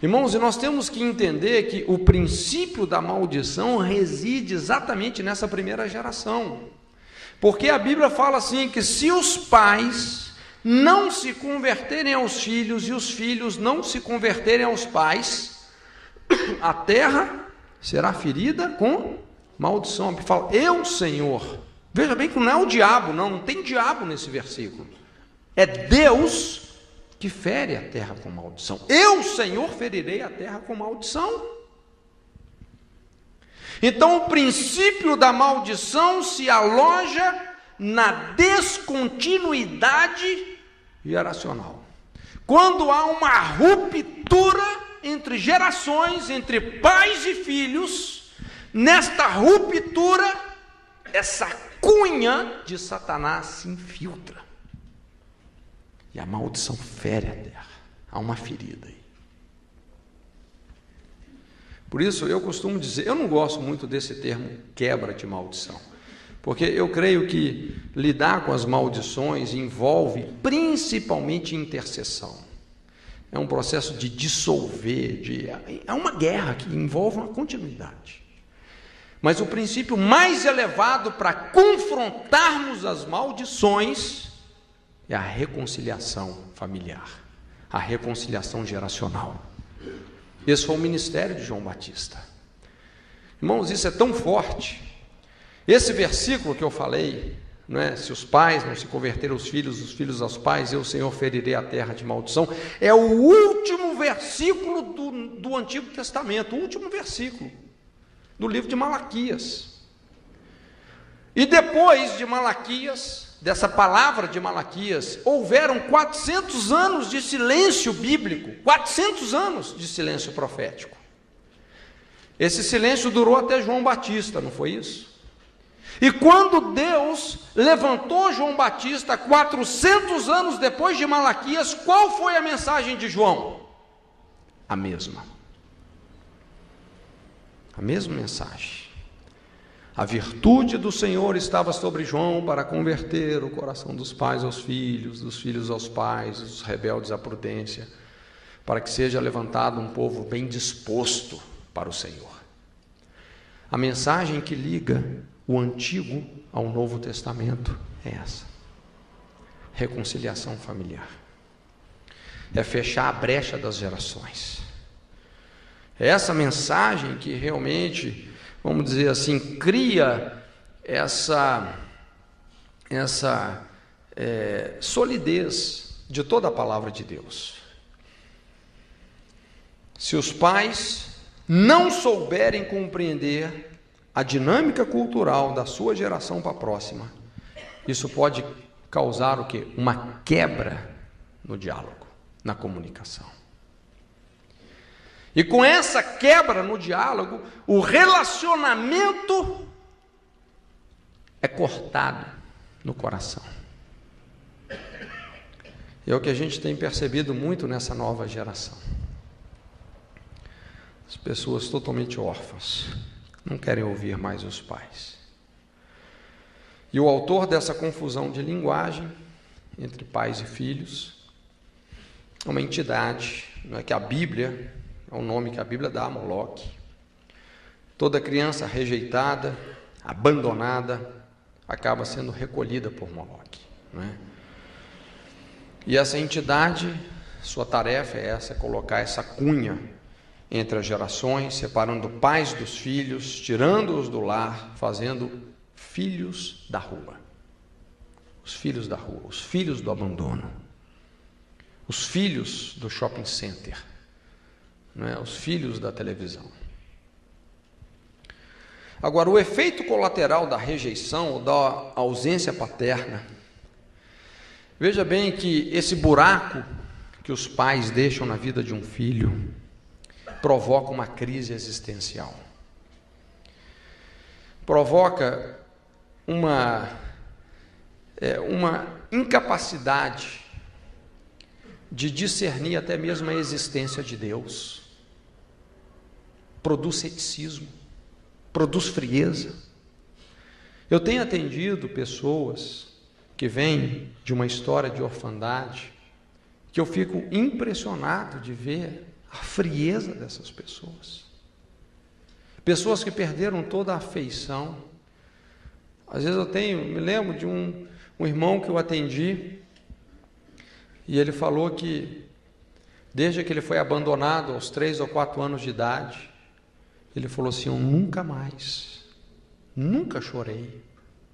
Irmãos, e nós temos que entender que o princípio da maldição reside exatamente nessa primeira geração. Porque a Bíblia fala assim, que se os pais não se converterem aos filhos e os filhos não se converterem aos pais, a terra será ferida com maldição. A Bíblia fala, eu, Senhor. Veja bem que não é o diabo, não tem diabo nesse versículo. É Deus que fere a terra com maldição. Eu, Senhor, ferirei a terra com maldição. Então, o princípio da maldição se aloja na descontinuidade geracional. Quando há uma ruptura entre gerações, entre pais e filhos, nesta ruptura, essa cunha de Satanás se infiltra. E a maldição fere a terra. Há uma ferida aí. Por isso eu costumo dizer, eu não gosto muito desse termo quebra de maldição, porque eu creio que lidar com as maldições envolve principalmente intercessão. É um processo de dissolver, é uma guerra que envolve uma continuidade. Mas o princípio mais elevado para confrontarmos as maldições é a reconciliação familiar, a reconciliação geracional. Esse foi o ministério de João Batista. Irmãos, isso é tão forte. Esse versículo que eu falei, não é? Se os pais não se converterem os filhos aos pais, eu, Senhor, ferirei a terra de maldição, é o último versículo do Antigo Testamento, o último versículo do livro de Malaquias. E depois de Malaquias, dessa palavra de Malaquias, houveram 400 anos de silêncio bíblico, 400 anos de silêncio profético. Esse silêncio durou até João Batista, não foi isso? E quando Deus levantou João Batista, 400 anos depois de Malaquias, qual foi a mensagem de João? A mesma mensagem. A virtude do Senhor estava sobre João para converter o coração dos pais aos filhos, dos filhos aos pais, dos rebeldes à prudência, para que seja levantado um povo bem disposto para o Senhor. A mensagem que liga o Antigo ao Novo Testamento é essa: reconciliação familiar. É fechar a brecha das gerações. É essa mensagem que realmente, vamos dizer assim, cria essa solidez de toda a palavra de Deus. Se os pais não souberem compreender a dinâmica cultural da sua geração para a próxima, isso pode causar o quê? Uma quebra no diálogo, na comunicação. E com essa quebra no diálogo, o relacionamento é cortado no coração. É o que a gente tem percebido muito nessa nova geração. As pessoas totalmente órfãs, não querem ouvir mais os pais. E o autor dessa confusão de linguagem entre pais e filhos é uma entidade, não é que a Bíblia, é o nome que a Bíblia dá a Moloque. Toda criança rejeitada, abandonada, acaba sendo recolhida por Moloque, não é? E essa entidade, sua tarefa é essa, colocar essa cunha entre as gerações, separando pais dos filhos, tirando-os do lar, fazendo filhos da rua. Os filhos da rua, os filhos do abandono, os filhos do shopping center, não é? Os filhos da televisão. Agora, o efeito colateral da rejeição ou da ausência paterna, veja bem que esse buraco que os pais deixam na vida de um filho provoca uma crise existencial. Provoca uma incapacidade de discernir até mesmo a existência de Deus. Produz ceticismo, produz frieza. Eu tenho atendido pessoas que vêm de uma história de orfandade, que eu fico impressionado de ver a frieza dessas pessoas. Pessoas que perderam toda a afeição. Às vezes me lembro de um irmão que eu atendi, e ele falou que desde que ele foi abandonado aos 3 ou 4 anos de idade, ele falou assim: eu nunca chorei,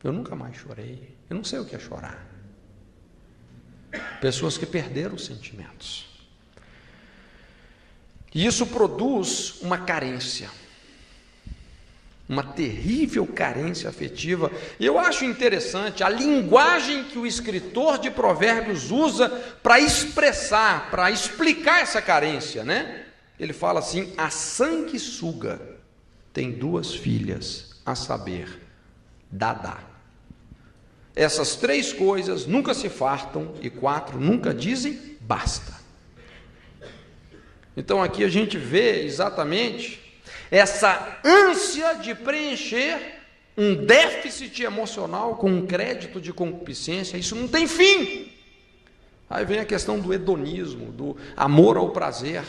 eu nunca mais chorei, eu não sei o que é chorar. Pessoas que perderam os sentimentos. E isso produz uma carência, uma terrível carência afetiva. E eu acho interessante a linguagem que o escritor de Provérbios usa para expressar, para explicar essa carência, né? Ele fala assim: a sanguessuga tem 2 filhas, a saber, Dadá. Essas 3 coisas nunca se fartam e 4 nunca dizem basta. Então aqui a gente vê exatamente essa ânsia de preencher um déficit emocional com um crédito de concupiscência. Isso não tem fim. Aí vem a questão do hedonismo, do amor ao prazer.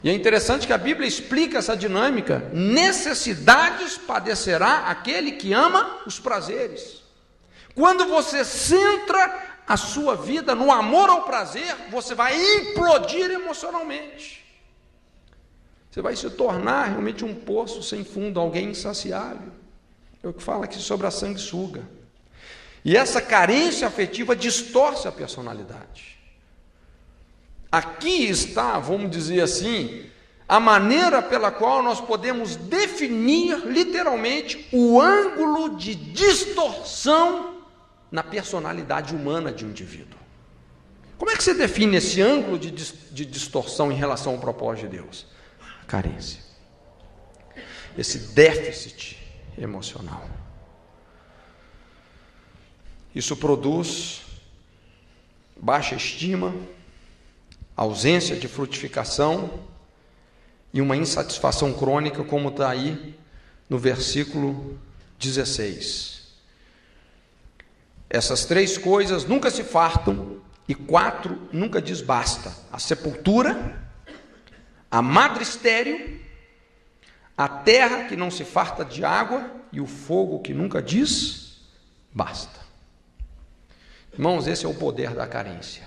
E é interessante que a Bíblia explica essa dinâmica. Necessidades padecerá aquele que ama os prazeres. Quando você centra a sua vida no amor ao prazer, você vai implodir emocionalmente. Você vai se tornar realmente um poço sem fundo, alguém insaciável. É o que fala aqui sobre a sanguessuga. E essa carência afetiva distorce a personalidade. Aqui está, vamos dizer assim, a maneira pela qual nós podemos definir literalmente o ângulo de distorção na personalidade humana de um indivíduo. Como é que você define esse ângulo de distorção em relação ao propósito de Deus? A carência. Esse déficit emocional. Isso produz baixa estima, ausência de frutificação e uma insatisfação crônica, como está aí no versículo 16. Essas 3 coisas nunca se fartam e 4 nunca diz basta: a sepultura, a madre estéril, a terra que não se farta de água e o fogo que nunca diz basta. Irmãos, esse é o poder da carência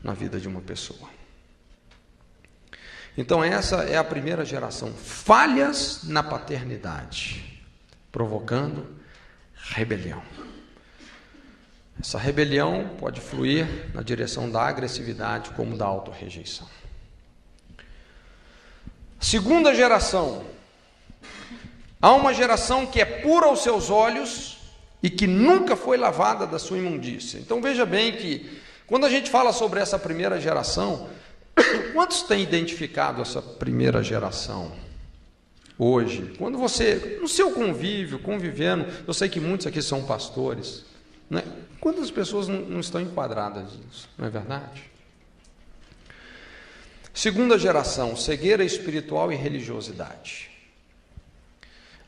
na vida de uma pessoa. Então essa é a primeira geração. Falhas na paternidade, provocando rebelião. Essa rebelião pode fluir na direção da agressividade como da autorrejeição. Segunda geração. Há uma geração que é pura aos seus olhos e que nunca foi lavada da sua imundícia. Então veja bem que quando a gente fala sobre essa primeira geração, quantos têm identificado essa primeira geração hoje? Quando você, no seu convívio, convivendo, eu sei que muitos aqui são pastores, né? Quantas pessoas não estão enquadradas nisso, não é verdade? Segunda geração, cegueira espiritual e religiosidade.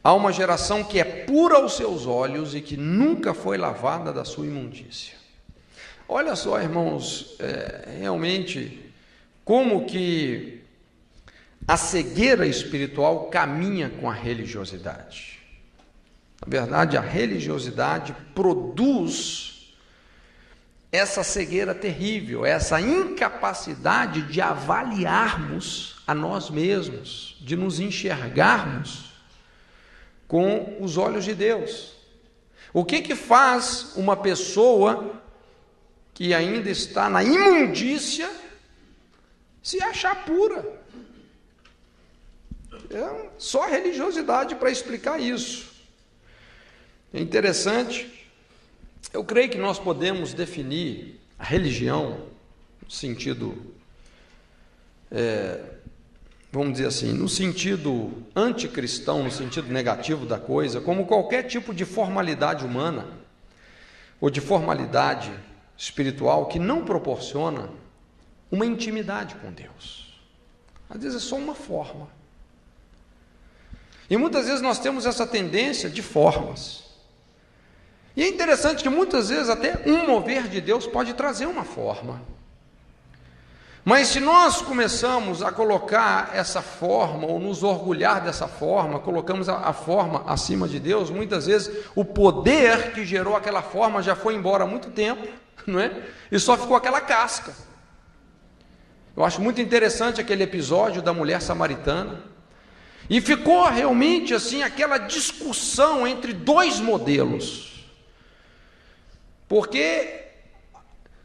Há uma geração que é pura aos seus olhos e que nunca foi lavada da sua imundícia. Olha só, irmãos, realmente, como que a cegueira espiritual caminha com a religiosidade. Na verdade, a religiosidade produz essa cegueira terrível, essa incapacidade de avaliarmos a nós mesmos, de nos enxergarmos com os olhos de Deus. O que faz uma pessoa que ainda está na imundícia se achar pura? É só a religiosidade para explicar isso. É interessante, eu creio que nós podemos definir a religião no sentido, vamos dizer assim, no sentido anticristão, no sentido negativo da coisa, como qualquer tipo de formalidade humana ou de formalidade espiritual que não proporciona uma intimidade com Deus. Às vezes é só uma forma. E muitas vezes nós temos essa tendência de formas. E é interessante que muitas vezes até um mover de Deus pode trazer uma forma. Mas se nós começamos a colocar essa forma, ou nos orgulhar dessa forma, colocamos a forma acima de Deus, muitas vezes o poder que gerou aquela forma já foi embora há muito tempo, não é? E só ficou aquela casca. Eu acho muito interessante aquele episódio da mulher samaritana, e ficou realmente assim aquela discussão entre dois modelos, porque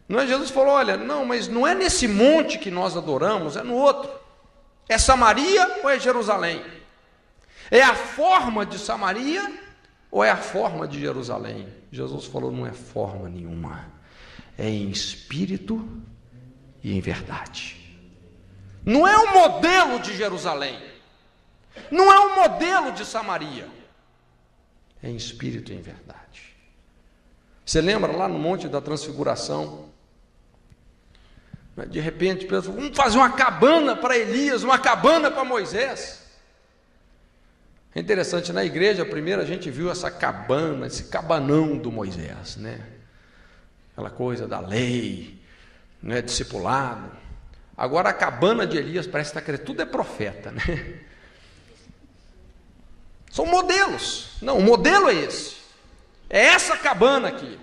Jesus falou, olha, não, mas não é nesse monte que nós adoramos, é no outro. É Samaria ou é Jerusalém? É a forma de Samaria ou é a forma de Jerusalém? Jesus falou, não é forma nenhuma, é em espírito e em verdade. Não é o modelo de Jerusalém, não é o modelo de Samaria, é em espírito e em verdade. Você lembra lá no Monte da Transfiguração? De repente, pensa, vamos fazer uma cabana para Elias, uma cabana para Moisés. É interessante, na igreja, primeiro a gente viu essa cabana, esse cabanão do Moisés, né? Aquela coisa da lei, né? Discipulado. Agora a cabana de Elias parece que tudo é profeta, né? São modelos. Não, o modelo é esse. É essa cabana aqui.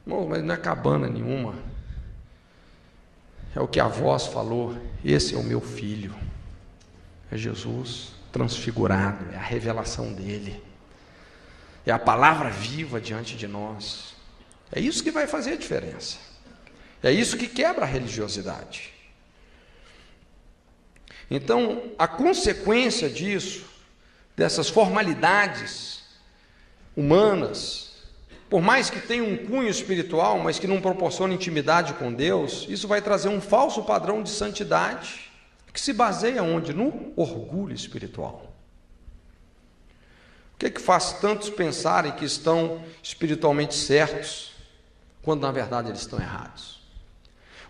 Não, mas não é cabana nenhuma. É o que a voz falou, esse é o meu filho. É Jesus transfigurado, é a revelação dele. É a palavra viva diante de nós. É isso que vai fazer a diferença. É isso que quebra a religiosidade. Então, a consequência disso, dessas formalidades humanas, por mais que tenha um cunho espiritual, mas que não proporciona intimidade com Deus, isso vai trazer um falso padrão de santidade, que se baseia onde? No orgulho espiritual. O que é que faz tantos pensarem que estão espiritualmente certos, quando na verdade eles estão errados?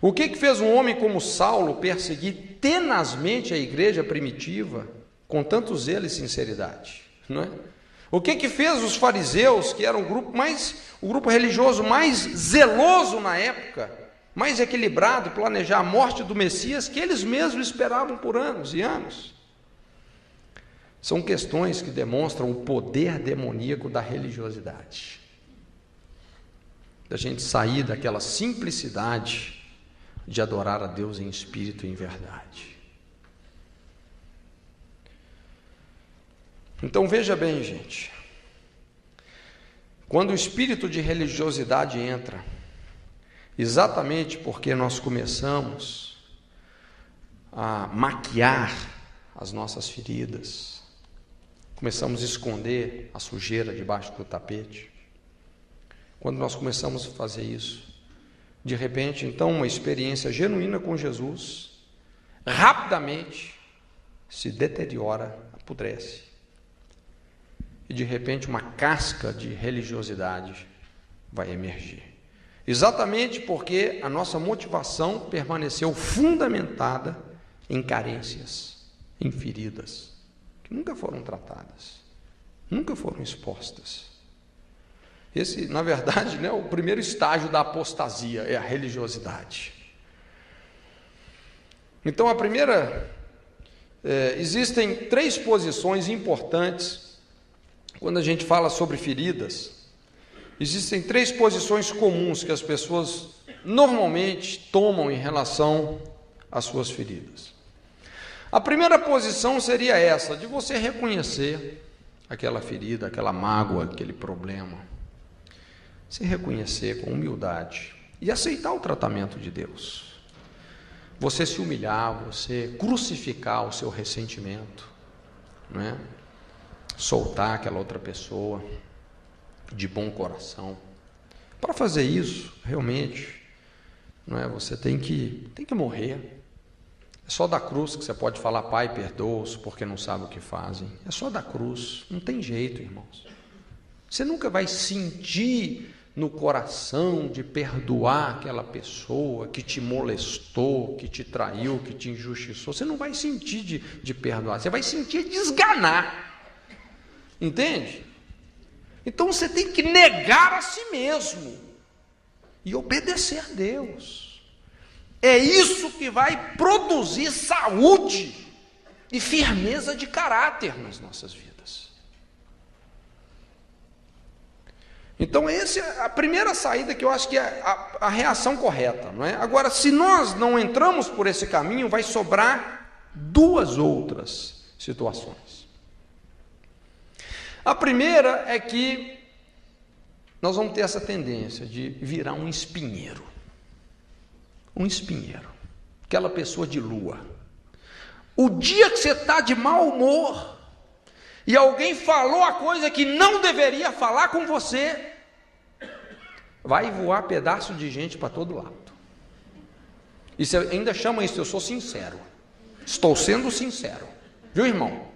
O que é que fez um homem como Saulo perseguir tenazmente a igreja primitiva, com tanto zelo e sinceridade? Não é? O que fez os fariseus, que eram o grupo religioso mais zeloso na época, mais equilibrado, planejar a morte do Messias, que eles mesmos esperavam por anos e anos? São questões que demonstram o poder demoníaco da religiosidade, da gente sair daquela simplicidade de adorar a Deus em espírito e em verdade. Então veja bem, gente, quando o espírito de religiosidade entra, exatamente porque nós começamos a maquiar as nossas feridas, começamos a esconder a sujeira debaixo do tapete, quando nós começamos a fazer isso, de repente, então, uma experiência genuína com Jesus, rapidamente se deteriora, apodrece. E de repente uma casca de religiosidade vai emergir. Exatamente porque a nossa motivação permaneceu fundamentada em carências, em feridas. que nunca foram tratadas, nunca foram expostas. Esse, na verdade, né, o primeiro estágio da apostasia é a religiosidade. Então, existem 3 posições importantes quando a gente fala sobre feridas. Existem 3 posições comuns que as pessoas normalmente tomam em relação às suas feridas. A primeira posição seria essa, de você reconhecer aquela ferida, aquela mágoa, aquele problema. Se reconhecer com humildade e aceitar o tratamento de Deus. Você se humilhar, você crucificar o seu ressentimento, não é? Soltar aquela outra pessoa de bom coração. Para fazer isso, realmente, não é? Você tem que morrer. É só da cruz que você pode falar: Pai, perdoa-os porque não sabem o que fazem. É só da cruz, não tem jeito, irmãos. Você nunca vai sentir no coração de perdoar aquela pessoa que te molestou, que te traiu, que te injustiçou. Você não vai sentir de perdoar, você vai sentir de esganar. Entende? Então você tem que negar a si mesmo e obedecer a Deus. É isso que vai produzir saúde e firmeza de caráter nas nossas vidas. Então essa é a primeira saída, que eu acho que é a reação correta, não é? Agora, se nós não entramos por esse caminho, vai sobrar 2 outras situações. A primeira é que nós vamos ter essa tendência de virar um espinheiro. Um espinheiro. Aquela pessoa de lua. O dia que você está de mau humor e alguém falou a coisa que não deveria falar com você, vai voar pedaço de gente para todo lado. E você ainda chama isso: eu sou sincero. Estou sendo sincero. Viu, irmão?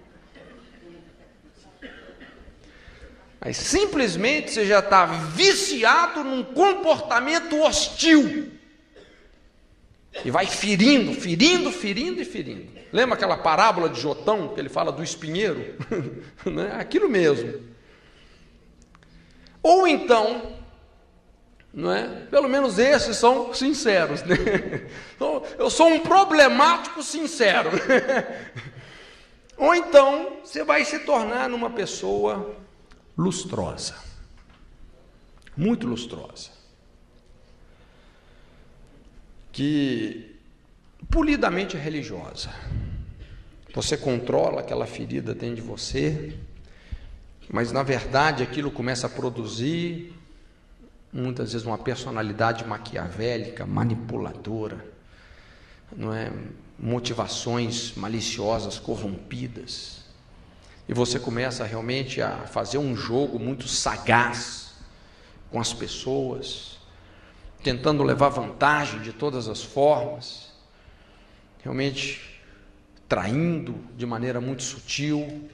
Mas simplesmente você já está viciado num comportamento hostil. E vai ferindo. Lembra aquela parábola de Jotão, que ele fala do espinheiro? Né? Aquilo mesmo. Ou então, não é? Pelo menos esses são sinceros, né? Então, eu sou um problemático sincero. Ou então, você vai se tornar numa pessoa lustrosa. Muito lustrosa. Que polidamente é religiosa. Você controla aquela ferida dentro de você, mas na verdade aquilo começa a produzir muitas vezes uma personalidade maquiavélica, manipuladora, não é? Motivações maliciosas, corrompidas. E você começa realmente a fazer um jogo muito sagaz com as pessoas, tentando levar vantagem de todas as formas, realmente traindo de maneira muito sutil.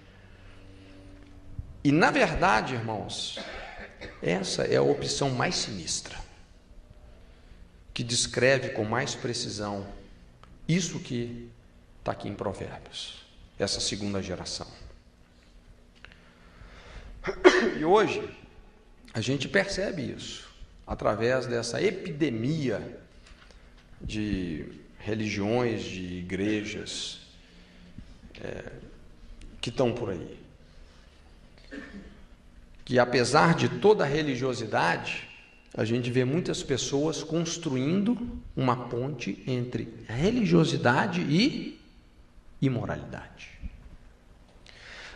E na verdade, irmãos, essa é a opção mais sinistra, que descreve com mais precisão isso que está aqui em Provérbios, essa segunda geração. E hoje a gente percebe isso através dessa epidemia de religiões, de igrejas que estão por aí. Que apesar de toda a religiosidade, a gente vê muitas pessoas construindo uma ponte entre religiosidade e imoralidade.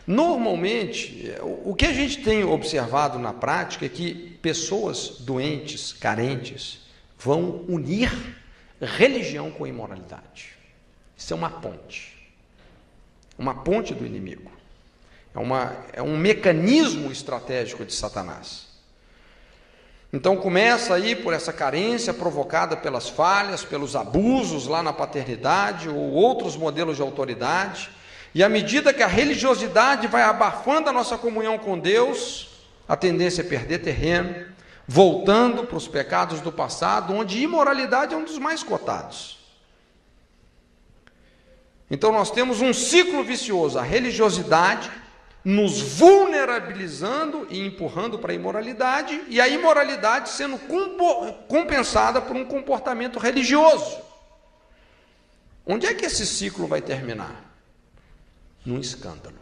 Normalmente, o que a gente tem observado na prática é que pessoas doentes, carentes, vão unir religião com imoralidade. Isso é uma ponte do inimigo. É um mecanismo estratégico de Satanás. Então começa aí por essa carência provocada pelas falhas, pelos abusos lá na paternidade ou outros modelos de autoridade. E à medida que a religiosidade vai abafando a nossa comunhão com Deus, a tendência é perder terreno, voltando para os pecados do passado, onde imoralidade é um dos mais cotados. Então nós temos um ciclo vicioso, a religiosidade nos vulnerabilizando e empurrando para a imoralidade, e a imoralidade sendo compensada por um comportamento religioso. Onde é que esse ciclo vai terminar? Num escândalo,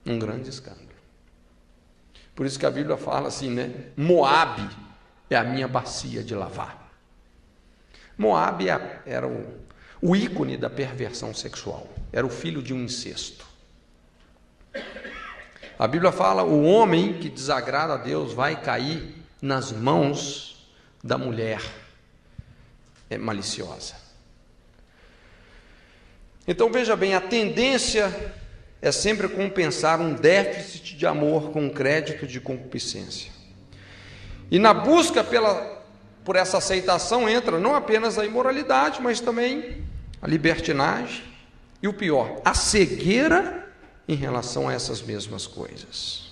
num grande escândalo. Por isso que a Bíblia fala assim, né? Moabe é a minha bacia de lavar. Moabe era o ícone da perversão sexual, era o filho de um incesto. A Bíblia fala, o homem que desagrada a Deus vai cair nas mãos da mulher maliciosa. Então veja bem, a tendência é sempre compensar um déficit de amor com um crédito de concupiscência. E na busca por essa aceitação entra não apenas a imoralidade, mas também a libertinagem e o pior, a cegueira em relação a essas mesmas coisas.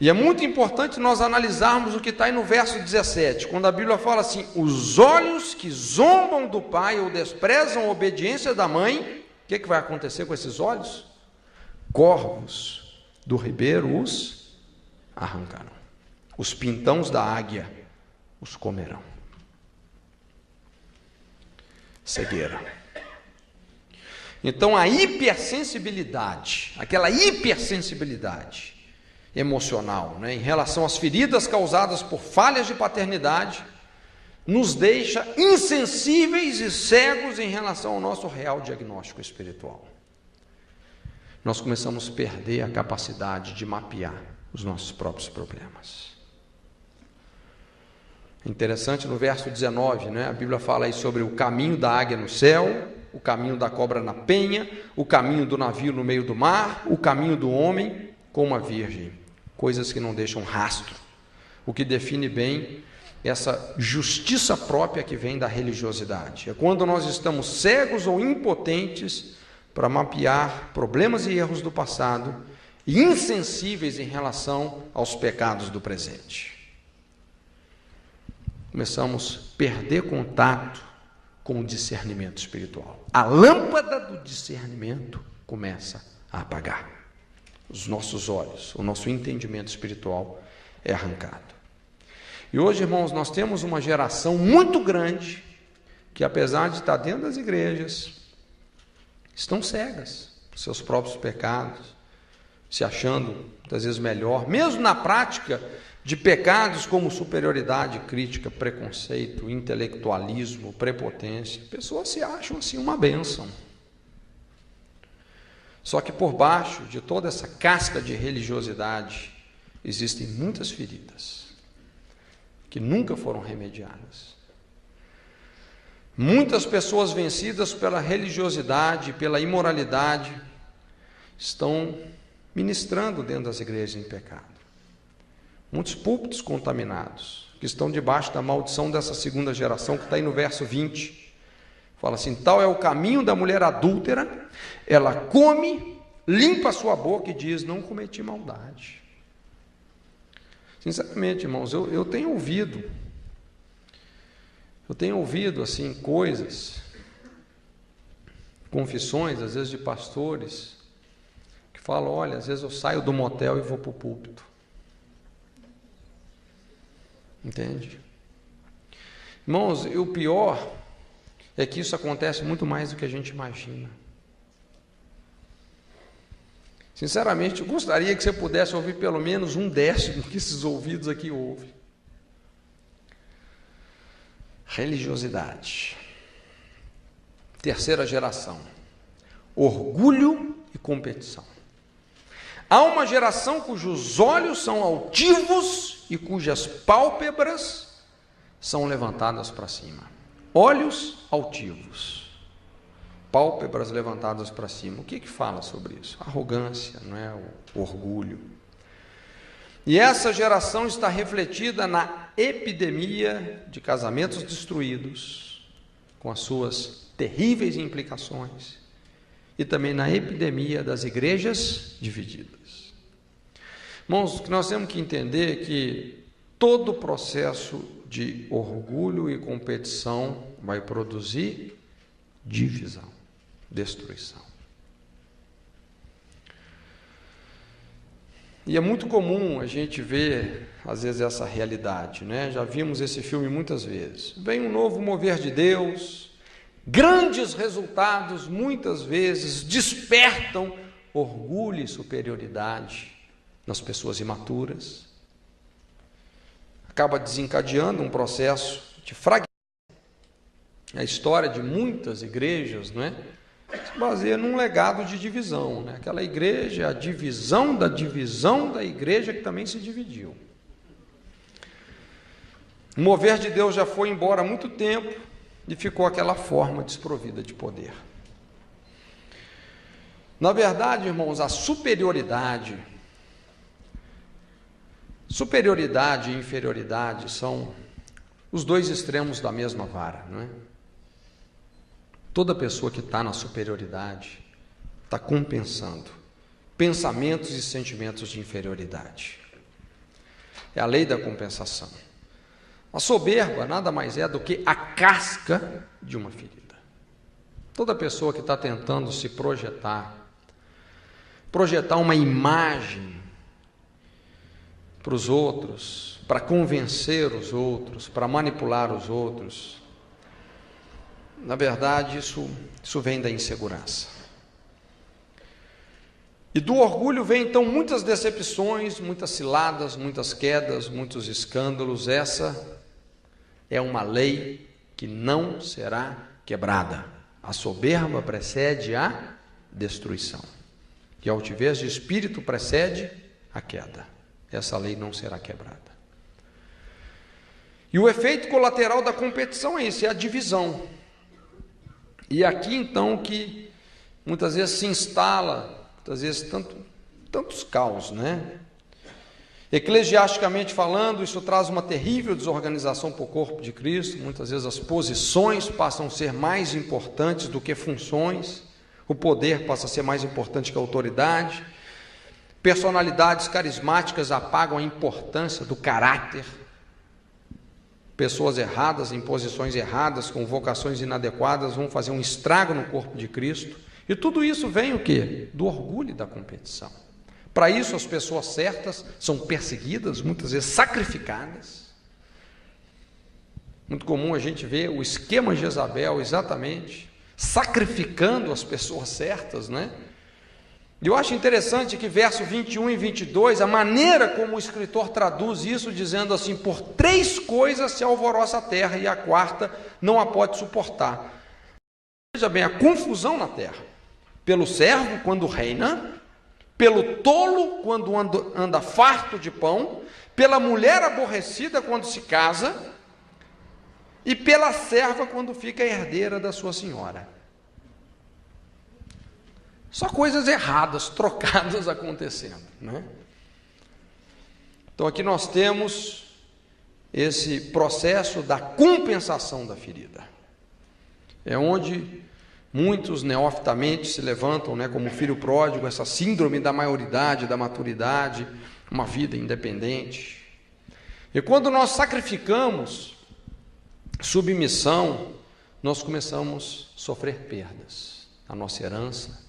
E é muito importante nós analisarmos o que está aí no verso 17, quando a Bíblia fala assim, os olhos que zombam do pai ou desprezam a obediência da mãe, o que vai acontecer com esses olhos? Corvos do ribeiro os arrancarão, os pintãos da águia os comerão. Cegueira. Então a hipersensibilidade, aquela hipersensibilidade emocional, né, em relação às feridas causadas por falhas de paternidade, nos deixa insensíveis e cegos em relação ao nosso real diagnóstico espiritual. Nós começamos a perder a capacidade de mapear os nossos próprios problemas. Interessante no verso 19, né, a Bíblia fala aí sobre o caminho da águia no céu, o caminho da cobra na penha, o caminho do navio no meio do mar, o caminho do homem como a virgem, coisas que não deixam rastro, o que define bem essa justiça própria que vem da religiosidade. É quando nós estamos cegos ou impotentes para mapear problemas e erros do passado e insensíveis em relação aos pecados do presente. Começamos a perder contato com o discernimento espiritual. A lâmpada do discernimento começa a apagar. Os nossos olhos, o nosso entendimento espiritual é arrancado. E hoje, irmãos, nós temos uma geração muito grande que, apesar de estar dentro das igrejas, estão cegas por seus próprios pecados, se achando muitas vezes melhor, mesmo na prática de pecados como superioridade crítica, preconceito, intelectualismo, prepotência. Pessoas se acham assim uma bênção. Só que por baixo de toda essa casca de religiosidade existem muitas feridas que nunca foram remediadas. Muitas pessoas vencidas pela religiosidade, pela imoralidade, estão ministrando dentro das igrejas em pecado. Muitos púlpitos contaminados, que estão debaixo da maldição dessa segunda geração, que está aí no verso 20. Fala assim, tal é o caminho da mulher adúltera, ela come, limpa a sua boca e diz, não cometi maldade. Sinceramente, irmãos, eu tenho ouvido assim coisas, confissões, às vezes de pastores, que falam, olha, às vezes eu saio do motel e vou para o púlpito. Entende? Irmãos, e o pior é que isso acontece muito mais do que a gente imagina. Sinceramente, eu gostaria que você pudesse ouvir pelo menos 1/10 que esses ouvidos aqui ouvem. Religiosidade. Terceira geração. Orgulho e competição. Há uma geração cujos olhos são altivos e cujas pálpebras são levantadas para cima. Olhos altivos, pálpebras levantadas para cima. O que fala sobre isso? Arrogância, não é? O orgulho. E essa geração está refletida na epidemia de casamentos destruídos, com as suas terríveis implicações, e também na epidemia das igrejas divididas. Irmãos, o que nós temos que entender é que todo processo de orgulho e competição vai produzir divisão, destruição. E é muito comum a gente ver, às vezes, essa realidade, né? Já vimos esse filme muitas vezes. Vem um novo mover de Deus, grandes resultados, muitas vezes, despertam orgulho e superioridade nas pessoas imaturas. Acaba desencadeando um processo de fragmentação. A história de muitas igrejas, não é? Se baseia num legado de divisão, né? Aquela igreja, a divisão da igreja que também se dividiu. O mover de Deus já foi embora há muito tempo e ficou aquela forma desprovida de poder. Na verdade, irmãos, a superioridade e inferioridade são os dois extremos da mesma vara, não é? Toda pessoa que está na superioridade está compensando pensamentos e sentimentos de inferioridade. É a lei da compensação. A soberba nada mais é do que a casca de uma ferida. Toda pessoa que está tentando se projetar uma imagem para os outros, para convencer os outros, para manipular os outros, na verdade, isso vem da insegurança. E do orgulho vem, então, muitas decepções, muitas ciladas, muitas quedas, muitos escândalos. Essa é uma lei que não será quebrada. A soberba precede a destruição. E a altivez de espírito precede a queda. Essa lei não será quebrada. E o efeito colateral da competição é esse, é a divisão. E aqui então que muitas vezes se instala, muitas vezes tantos caos, né? Eclesiasticamente falando, isso traz uma terrível desorganização para o corpo de Cristo. Muitas vezes as posições passam a ser mais importantes do que funções, o poder passa a ser mais importante que a autoridade, personalidades carismáticas apagam a importância do caráter. Pessoas erradas, em posições erradas, com vocações inadequadas, vão fazer um estrago no corpo de Cristo. E tudo isso vem o quê? Do orgulho e da competição. Para isso, as pessoas certas são perseguidas, muitas vezes sacrificadas. Muito comum a gente ver o esquema Jezabel, exatamente, sacrificando as pessoas certas, né? E eu acho interessante que verso 21 e 22, a maneira como o escritor traduz isso, dizendo assim: por 3 coisas se alvoroça a terra, e a quarta não a pode suportar. Veja bem, a confusão na terra, pelo servo quando reina, pelo tolo quando anda farto de pão, pela mulher aborrecida quando se casa, e pela serva quando fica herdeira da sua senhora. Só coisas erradas, trocadas acontecendo, né? Então aqui nós temos esse processo da compensação da ferida. É onde muitos neofitamente se levantam, né, como filho pródigo, essa síndrome da maioridade, da maturidade, uma vida independente. E quando nós sacrificamos submissão, nós começamos a sofrer perdas na nossa herança,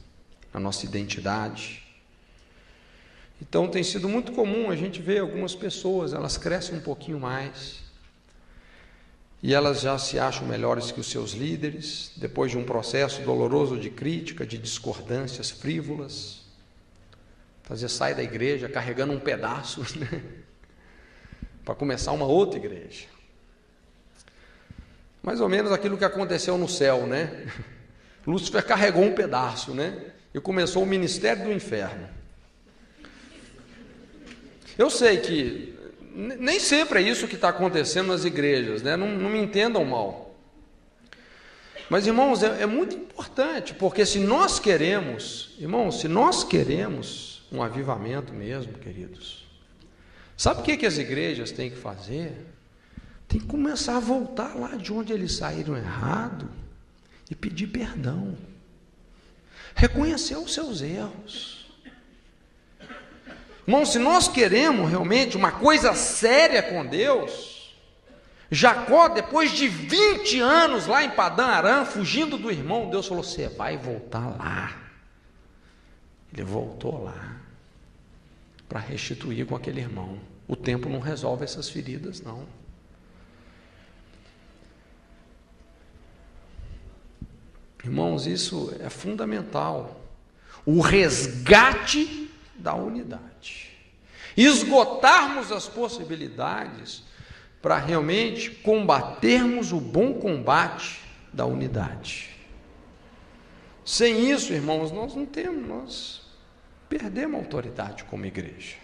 a nossa identidade. Então tem sido muito comum a gente ver algumas pessoas, elas crescem um pouquinho mais e elas já se acham melhores que os seus líderes, depois de um processo doloroso de crítica, de discordâncias frívolas. Às vezes sai da igreja carregando um pedaço, né, para começar uma outra igreja. Mais ou menos aquilo que aconteceu no céu, né? Lúcifer carregou um pedaço, né? E começou o ministério do inferno. Eu sei que nem sempre é isso que está acontecendo nas igrejas, né? Não me entendam mal. Mas, irmãos, é muito importante, porque se nós queremos, irmãos, se nós queremos um avivamento mesmo, queridos, sabe o que as igrejas têm que fazer? Tem que começar a voltar lá de onde eles saíram errado e pedir perdão. Reconhecer os seus erros. Irmão, se nós queremos realmente uma coisa séria com Deus, Jacó, depois de 20 anos lá em Padã Arã, fugindo do irmão, Deus falou: você vai voltar lá. Ele voltou lá para restituir com aquele irmão. O tempo não resolve essas feridas, não. Irmãos, isso é fundamental. O resgate da unidade. Esgotarmos as possibilidades para realmente combatermos o bom combate da unidade. Sem isso, irmãos, nós perdemos a autoridade como igreja.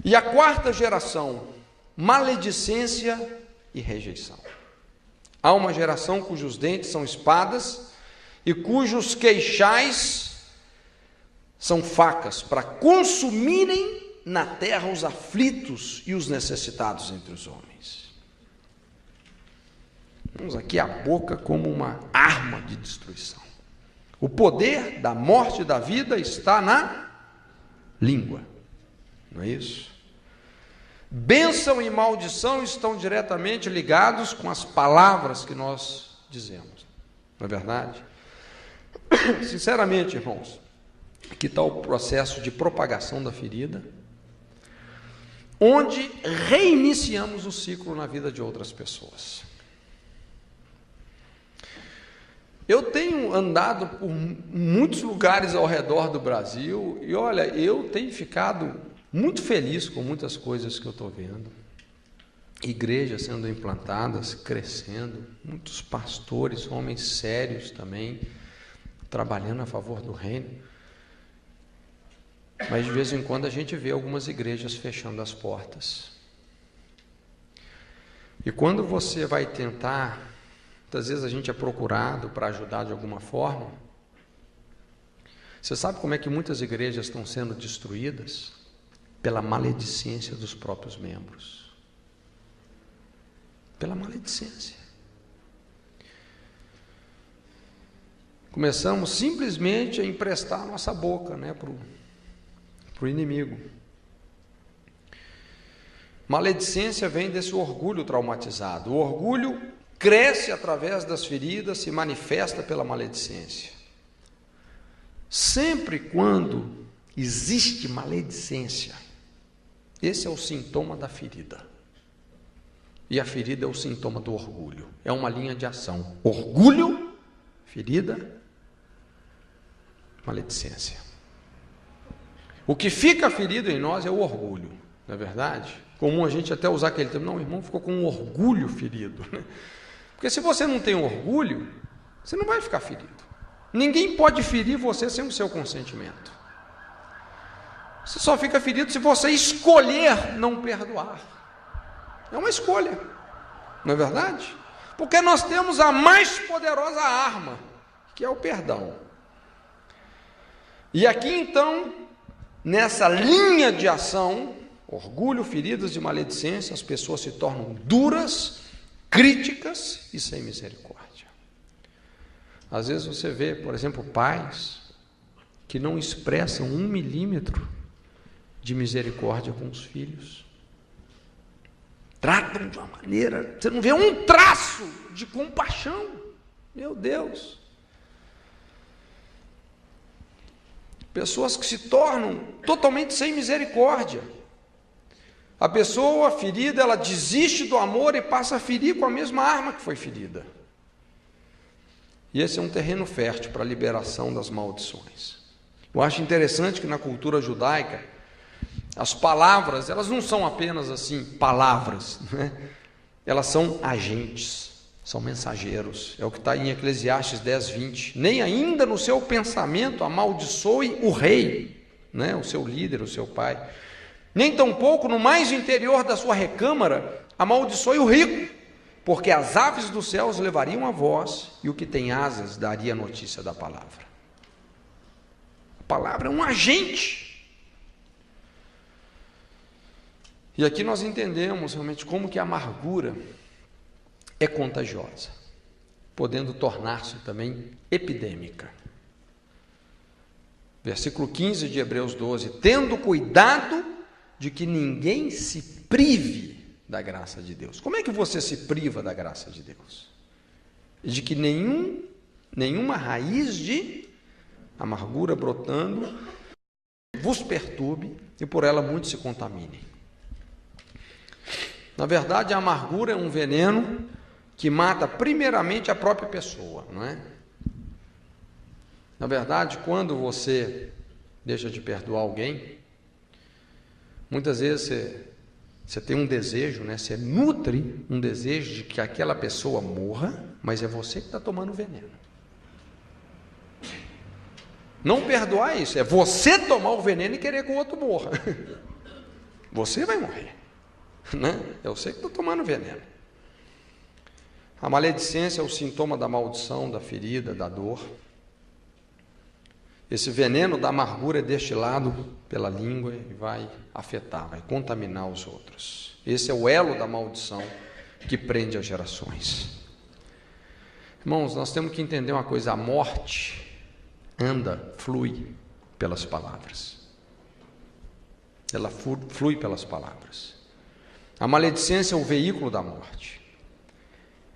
E a quarta geração, maledicência e rejeição. Há uma geração cujos dentes são espadas e cujos queixais são facas, para consumirem na terra os aflitos e os necessitados entre os homens. Vamos aqui a boca como uma arma de destruição. O poder da morte e da vida está na língua, não é isso? Bênção e maldição estão diretamente ligados com as palavras que nós dizemos, não é verdade? Sinceramente, irmãos, aqui está o processo de propagação da ferida, onde reiniciamos o ciclo na vida de outras pessoas. Eu tenho andado por muitos lugares ao redor do Brasil e olha, eu tenho ficado muito feliz com muitas coisas que eu estou vendo. Igrejas sendo implantadas, crescendo, muitos pastores, homens sérios também, trabalhando a favor do reino. Mas de vez em quando a gente vê algumas igrejas fechando as portas. E quando você vai tentar, muitas vezes a gente é procurado para ajudar de alguma forma. Você sabe como é que muitas igrejas estão sendo destruídas? Pela maledicência dos próprios membros. Pela maledicência. Começamos simplesmente a emprestar a nossa boca, para o inimigo. Maledicência vem desse orgulho traumatizado. O orgulho cresce através das feridas, se manifesta pela maledicência. Sempre quando existe maledicência, esse é o sintoma da ferida. E a ferida é o sintoma do orgulho. É uma linha de ação. Orgulho, ferida, maledicência. O que fica ferido em nós é o orgulho, não é verdade? Comum a gente até usar aquele termo, não, o irmão ficou com um orgulho ferido. Porque se você não tem orgulho, você não vai ficar ferido. Ninguém pode ferir você sem o seu consentimento. Você só fica ferido se você escolher não perdoar. É uma escolha, não é verdade? Porque nós temos a mais poderosa arma, que é o perdão. E aqui então, nessa linha de ação, orgulho, feridas e maledicência, as pessoas se tornam duras, críticas e sem misericórdia. Às vezes você vê, por exemplo, pais que não expressam 1 milímetro de misericórdia com os filhos. Tratam de uma maneira, você não vê um traço de compaixão. Meu Deus. Pessoas que se tornam totalmente sem misericórdia. A pessoa ferida, ela desiste do amor e passa a ferir com a mesma arma que foi ferida. E esse é um terreno fértil para a liberação das maldições. Eu acho interessante que na cultura judaica, as palavras, elas não são apenas assim, palavras, Elas são agentes, são mensageiros. É o que está em Eclesiastes 10:20. Nem ainda no seu pensamento amaldiçoe o rei, o seu líder, o seu pai. Nem tampouco no mais interior da sua recâmara amaldiçoe o rico, porque as aves dos céus levariam a voz e o que tem asas daria notícia da palavra. A palavra é um agente. E aqui nós entendemos realmente como que a amargura é contagiosa, podendo tornar-se também epidêmica. Versículo 15 de Hebreus 12: tendo cuidado de que ninguém se prive da graça de Deus? Como é que você se priva da graça de Deus? De que nenhuma raiz de amargura brotando vos perturbe e por ela muitos se contaminem. Na verdade, a amargura é um veneno que mata primeiramente a própria pessoa, não é? Na verdade, quando você deixa de perdoar alguém, muitas vezes você tem um desejo, né? Você nutre um desejo de que aquela pessoa morra, mas é você que está tomando veneno. Não perdoar isso, é você tomar o veneno e querer que o outro morra. Você vai morrer, né? É você que está tomando veneno. A maledicência é o sintoma da maldição, da ferida, da dor. Esse veneno da amargura é destilado pela língua e vai afetar, vai contaminar os outros. Esse é o elo da maldição que prende as gerações. Irmãos, nós temos que entender uma coisa: a morte flui pelas palavras. Ela flui pelas palavras. A maledicência é o veículo da morte.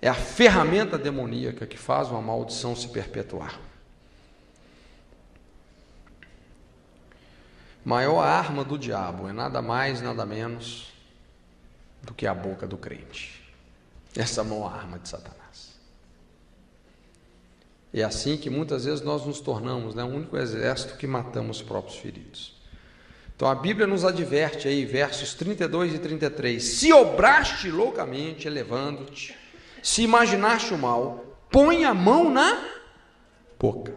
É a ferramenta demoníaca que faz uma maldição se perpetuar. Maior arma do diabo é nada mais, nada menos do que a boca do crente. Essa é a maior arma de Satanás. É assim que muitas vezes nós nos tornamos, né, o único exército que matamos os próprios feridos. Então a Bíblia nos adverte aí, versos 32 e 33, se obraste loucamente, elevando-te, se imaginaste o mal, põe a mão na boca.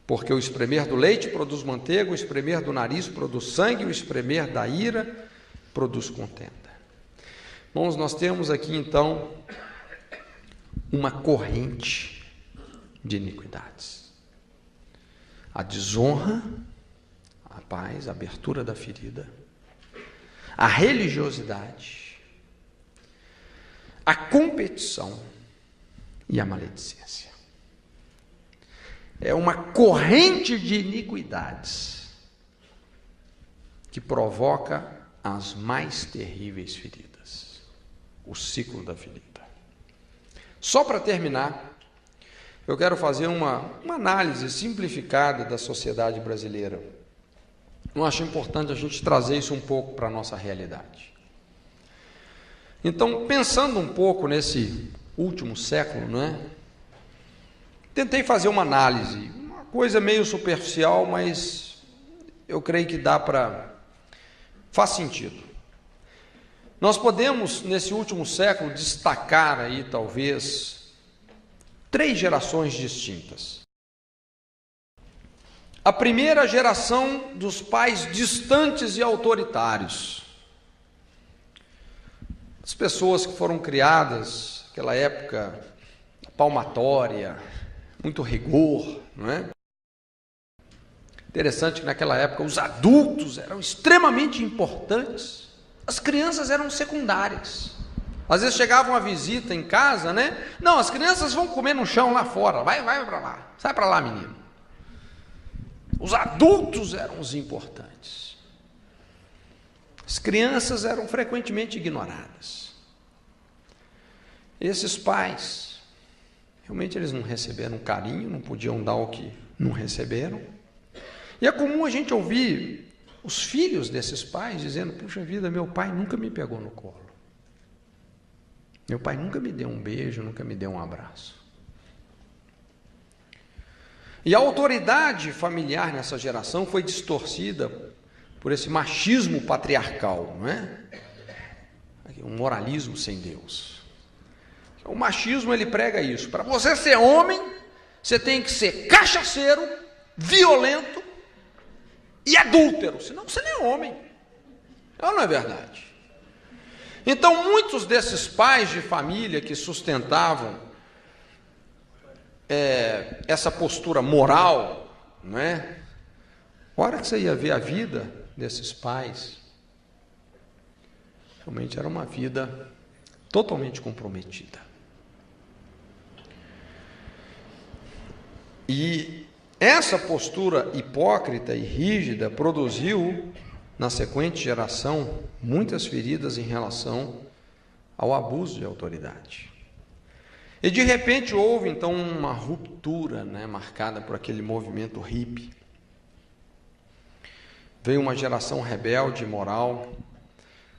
Porque o espremer do leite produz manteiga, o espremer do nariz produz sangue, o espremer da ira produz contenda. Irmãos, nós temos aqui então uma corrente de iniquidades. A desonra, a paz, a abertura da ferida, a religiosidade, a competição e a maledicência. É uma corrente de iniquidades que provoca as mais terríveis feridas, o ciclo da ferida. Só para terminar, eu quero fazer uma análise simplificada da sociedade brasileira. Eu acho importante a gente trazer isso um pouco para a nossa realidade. Então, pensando um pouco nesse último século, não é? Tentei fazer uma análise, uma coisa meio superficial, mas eu creio que faz sentido. Nós podemos, nesse último século, destacar aí, talvez, 3 gerações distintas. A primeira geração dos pais distantes e autoritários. As pessoas que foram criadas naquela época palmatória, muito rigor, não é? Interessante que naquela época os adultos eram extremamente importantes, as crianças eram secundárias. Às vezes chegava uma visita em casa, né? Não, as crianças vão comer no chão lá fora, vai para lá, sai para lá, menino. Os adultos eram os importantes. As crianças eram frequentemente ignoradas. Esses pais, realmente eles não receberam carinho, não podiam dar o que não receberam. E é comum a gente ouvir os filhos desses pais dizendo: puxa vida, meu pai nunca me pegou no colo. Meu pai nunca me deu um beijo, nunca me deu um abraço. E a autoridade familiar nessa geração foi distorcida por esse machismo patriarcal, não é? Um moralismo sem Deus. O machismo, ele prega isso: para você ser homem, você tem que ser cachaceiro, violento e adúltero, senão você nem é homem. Não é verdade? Então, muitos desses pais de família que sustentavam essa postura moral, não é? A hora que você ia ver a vida desses pais, realmente era uma vida totalmente comprometida. E essa postura hipócrita e rígida produziu na sequente geração, muitas feridas em relação ao abuso de autoridade. E de repente houve então uma ruptura, marcada por aquele movimento hippie. Veio uma geração rebelde, imoral,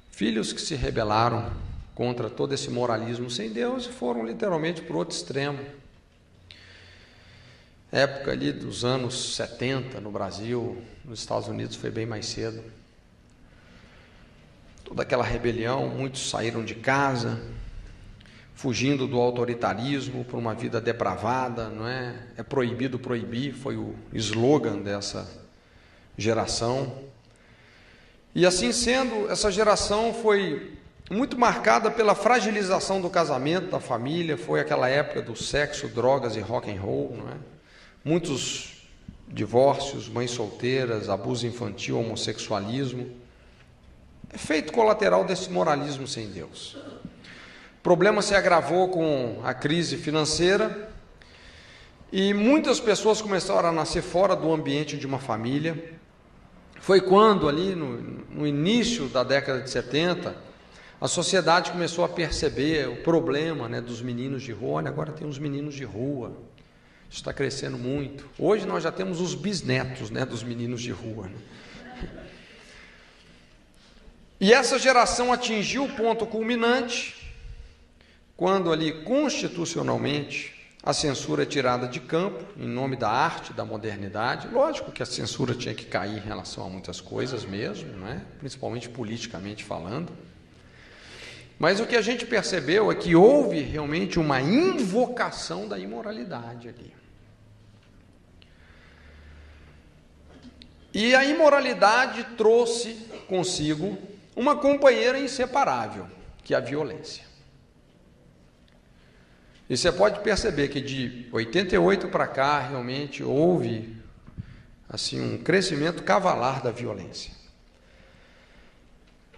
filhos que se rebelaram contra todo esse moralismo sem Deus e foram literalmente para o outro extremo. Época ali dos anos 70 no Brasil, nos Estados Unidos foi bem mais cedo. Toda aquela rebelião, muitos saíram de casa, fugindo do autoritarismo para uma vida depravada, não é? É proibido proibir, foi o slogan dessa geração. E assim sendo, essa geração foi muito marcada pela fragilização do casamento, da família, foi aquela época do sexo, drogas e rock and roll, não é? Muitos divórcios, mães solteiras, abuso infantil, homossexualismo, efeito colateral desse moralismo sem Deus. O problema se agravou com a crise financeira e muitas pessoas começaram a nascer fora do ambiente de uma família. Foi quando, ali no início da década de 70, a sociedade começou a perceber o problema, dos meninos de rua. Olha, agora tem os meninos de rua, isso está crescendo muito. Hoje nós já temos os bisnetos, dos meninos de rua. E essa geração atingiu o ponto culminante quando ali, constitucionalmente, a censura é tirada de campo, em nome da arte, da modernidade. Lógico que a censura tinha que cair em relação a muitas coisas mesmo, principalmente politicamente falando. Mas o que a gente percebeu é que houve realmente uma invocação da imoralidade ali. E a imoralidade trouxe consigo uma companheira inseparável, que é a violência. E você pode perceber que de 88 para cá, realmente houve assim, um crescimento cavalar da violência.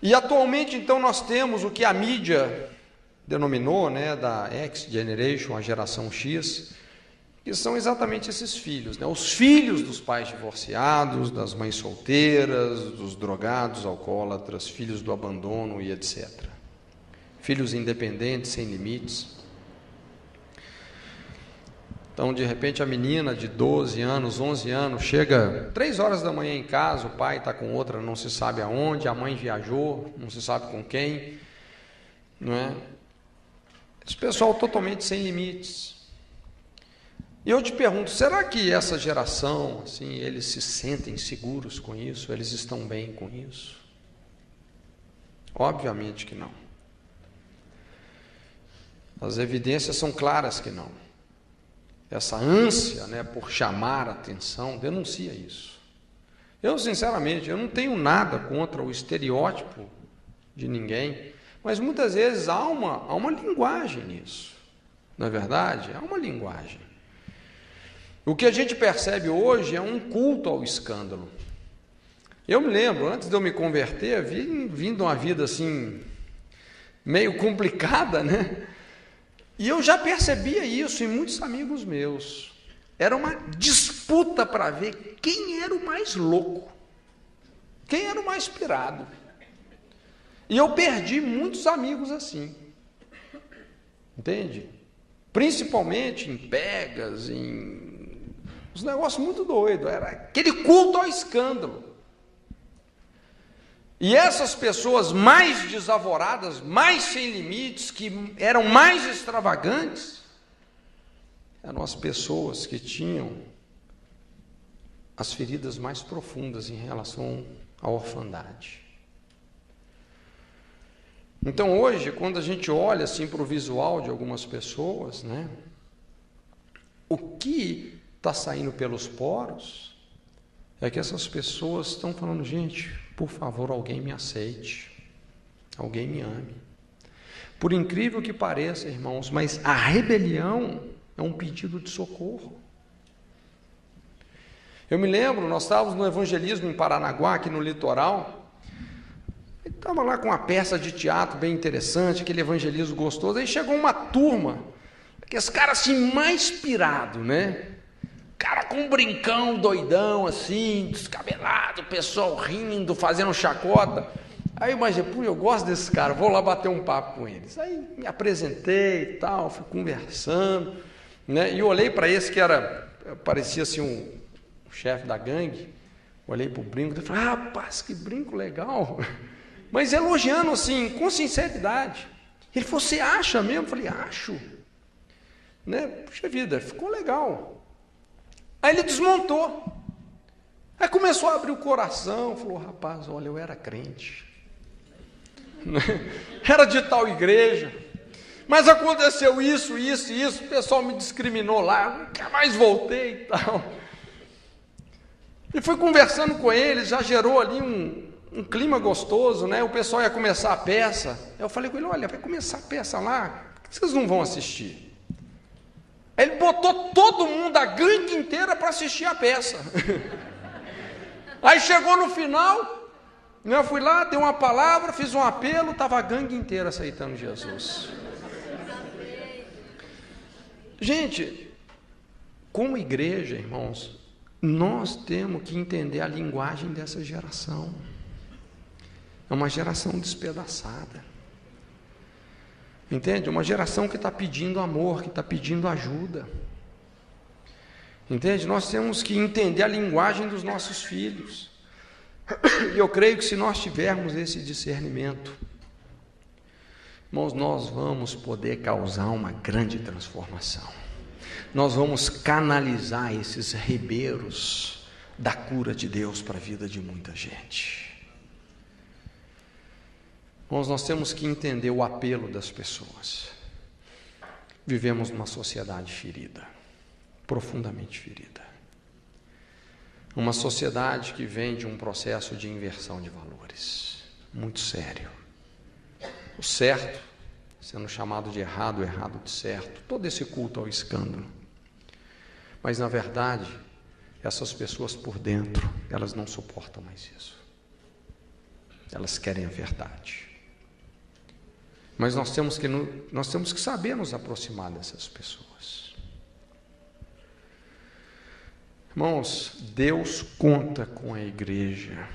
E atualmente, então, nós temos o que a mídia denominou, da X Generation, a geração X, que são exatamente esses filhos, os filhos dos pais divorciados, das mães solteiras, dos drogados, alcoólatras, filhos do abandono e etc. Filhos independentes, sem limites. Então, de repente, a menina de 12 anos, 11 anos, chega 3 horas da manhã em casa, o pai está com outra, não se sabe aonde, a mãe viajou, não se sabe com quem, não é? Esse pessoal totalmente sem limites. E eu te pergunto, será que essa geração, assim, eles se sentem seguros com isso? Eles estão bem com isso? Obviamente que não. As evidências são claras que não. Essa ânsia, por chamar a atenção, denuncia isso. Eu, sinceramente, eu não tenho nada contra o estereótipo de ninguém, mas muitas vezes há uma linguagem nisso. Não é verdade? Há uma linguagem. O que a gente percebe hoje é um culto ao escândalo. Eu me lembro, antes de eu me converter, vindo uma vida assim, meio complicada, E eu já percebia isso em muitos amigos meus. Era uma disputa para ver quem era o mais louco, quem era o mais pirado. E eu perdi muitos amigos assim. Entende? Principalmente em pegas, em uns negócios muito doidos. Era aquele culto ao escândalo. E essas pessoas mais desavoradas, mais sem limites, que eram mais extravagantes, eram as pessoas que tinham as feridas mais profundas em relação à orfandade. Então hoje, quando a gente olha assim para o visual de algumas pessoas, o que está saindo pelos poros é que essas pessoas estão falando, gente, por favor, alguém me aceite, alguém me ame. Por incrível que pareça, irmãos, mas a rebelião é um pedido de socorro. Eu me lembro, nós estávamos no evangelismo em Paranaguá, aqui no litoral, estava lá com uma peça de teatro bem interessante, aquele evangelismo gostoso, aí chegou uma turma, aqueles caras assim mais pirados, Cara com um brincão doidão, assim, descabelado, o pessoal rindo, fazendo chacota. Aí eu imaginei, eu gosto desses caras, vou lá bater um papo com eles. Aí me apresentei e tal, fui conversando, né? E olhei para esse que parecia assim um chefe da gangue. Olhei para o brinco e falei, rapaz, que brinco legal. Mas elogiando assim, com sinceridade. Ele falou, você acha mesmo? Eu falei, acho. Né? Puxa vida, ficou legal. Aí ele desmontou. Aí começou a abrir o coração, falou, rapaz, olha, eu era crente. Era de tal igreja. Mas aconteceu isso, isso e isso, o pessoal me discriminou lá, nunca mais voltei e tal. E fui conversando com eles, já gerou ali um clima gostoso, né? O pessoal ia começar a peça. Eu falei com ele, olha, vai começar a peça lá, por que vocês não vão assistir? Aí ele botou todo mundo, a gangue inteira, para assistir a peça. Aí chegou no final, eu fui lá, dei uma palavra, fiz um apelo, estava a gangue inteira aceitando Jesus. Gente, como igreja, irmãos, nós temos que entender a linguagem dessa geração. É uma geração despedaçada. Entende? Uma geração que está pedindo amor, que está pedindo ajuda. Entende? Nós temos que entender a linguagem dos nossos filhos. E eu creio que se nós tivermos esse discernimento, irmãos, nós vamos poder causar uma grande transformação. Nós vamos canalizar esses ribeiros da cura de Deus para a vida de muita gente. Irmãos, nós temos que entender o apelo das pessoas. Vivemos numa sociedade ferida, profundamente ferida. Uma sociedade que vem de um processo de inversão de valores, muito sério. O certo sendo chamado de errado, o errado de certo, todo esse culto ao escândalo. Mas, na verdade, essas pessoas por dentro, elas não suportam mais isso. Elas querem a verdade. Mas nós temos que saber nos aproximar dessas pessoas. Irmãos, Deus conta com a igreja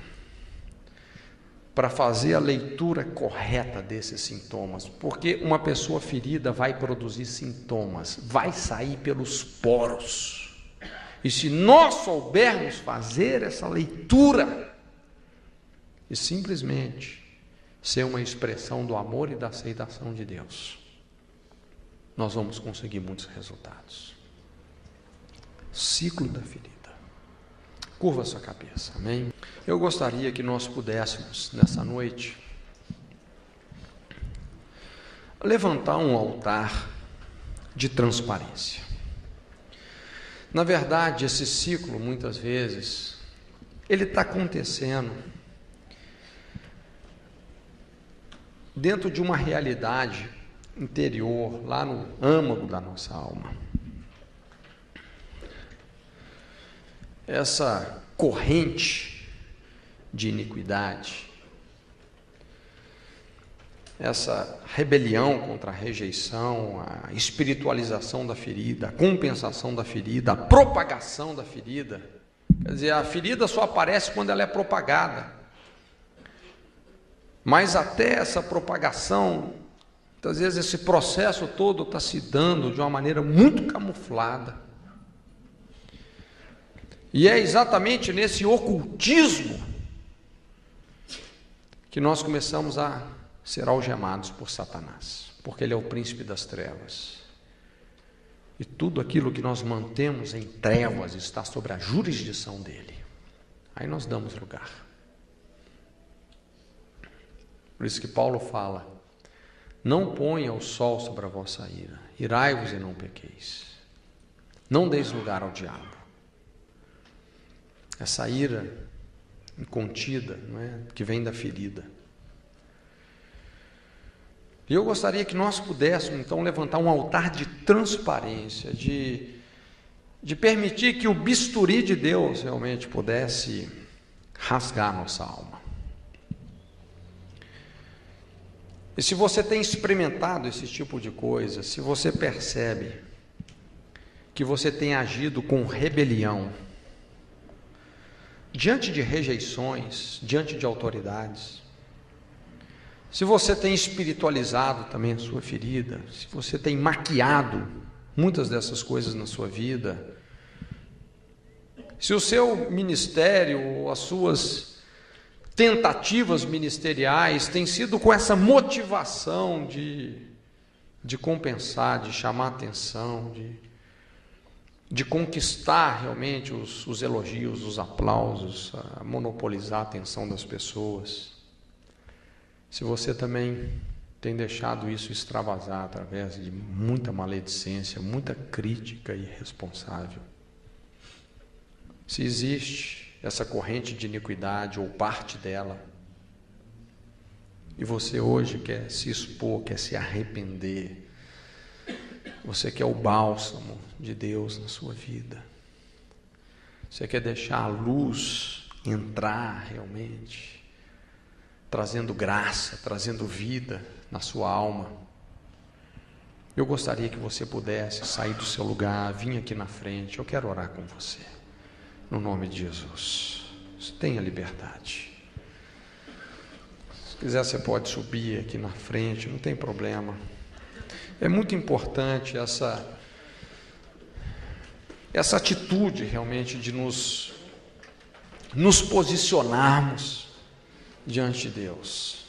para fazer a leitura correta desses sintomas, porque uma pessoa ferida vai produzir sintomas, vai sair pelos poros. E se nós soubermos fazer essa leitura e simplesmente ser uma expressão do amor e da aceitação de Deus, nós vamos conseguir muitos resultados. Ciclo da ferida. Curva sua cabeça, amém? Eu gostaria que nós pudéssemos, nessa noite, levantar um altar de transparência. Na verdade, esse ciclo, muitas vezes, ele está acontecendo dentro de uma realidade interior, lá no âmago da nossa alma. Essa corrente de iniquidade, essa rebelião contra a rejeição, a espiritualização da ferida, a compensação da ferida, a propagação da ferida. Quer dizer, a ferida só aparece quando ela é propagada. Mas até essa propagação, muitas vezes esse processo todo está se dando de uma maneira muito camuflada. E é exatamente nesse ocultismo que nós começamos a ser algemados por Satanás, porque ele é o príncipe das trevas. E tudo aquilo que nós mantemos em trevas está sob a jurisdição dele. Aí nós damos lugar. Por isso que Paulo fala: não ponha o sol sobre a vossa ira, irai-vos e não pequeis. Não deis lugar ao diabo. Essa ira incontida, não é? Que vem da ferida. E eu gostaria que nós pudéssemos, então, levantar um altar de transparência, de permitir que o bisturi de Deus realmente pudesse rasgar nossa alma. E se você tem experimentado esse tipo de coisa, se você percebe que você tem agido com rebelião, diante de rejeições, diante de autoridades. Se você tem espiritualizado também a sua ferida, se você tem maquiado muitas dessas coisas na sua vida, se o seu ministério, as suas tentativas ministeriais têm sido com essa motivação de compensar, de chamar atenção, de conquistar realmente os elogios, os aplausos, a monopolizar a atenção das pessoas. Se você também tem deixado isso extravasar através de muita maledicência, muita crítica irresponsável, se existe essa corrente de iniquidade ou parte dela, e você hoje quer se expor, quer se arrepender, você quer o bálsamo de Deus na sua vida, você quer deixar a luz entrar realmente, trazendo graça, trazendo vida na sua alma, eu gostaria que você pudesse sair do seu lugar, vir aqui na frente, eu quero orar com você, no nome de Jesus. Tenha liberdade. Se quiser, você pode subir aqui na frente, não tem problema. É muito importante essa atitude realmente de nos posicionarmos diante de Deus.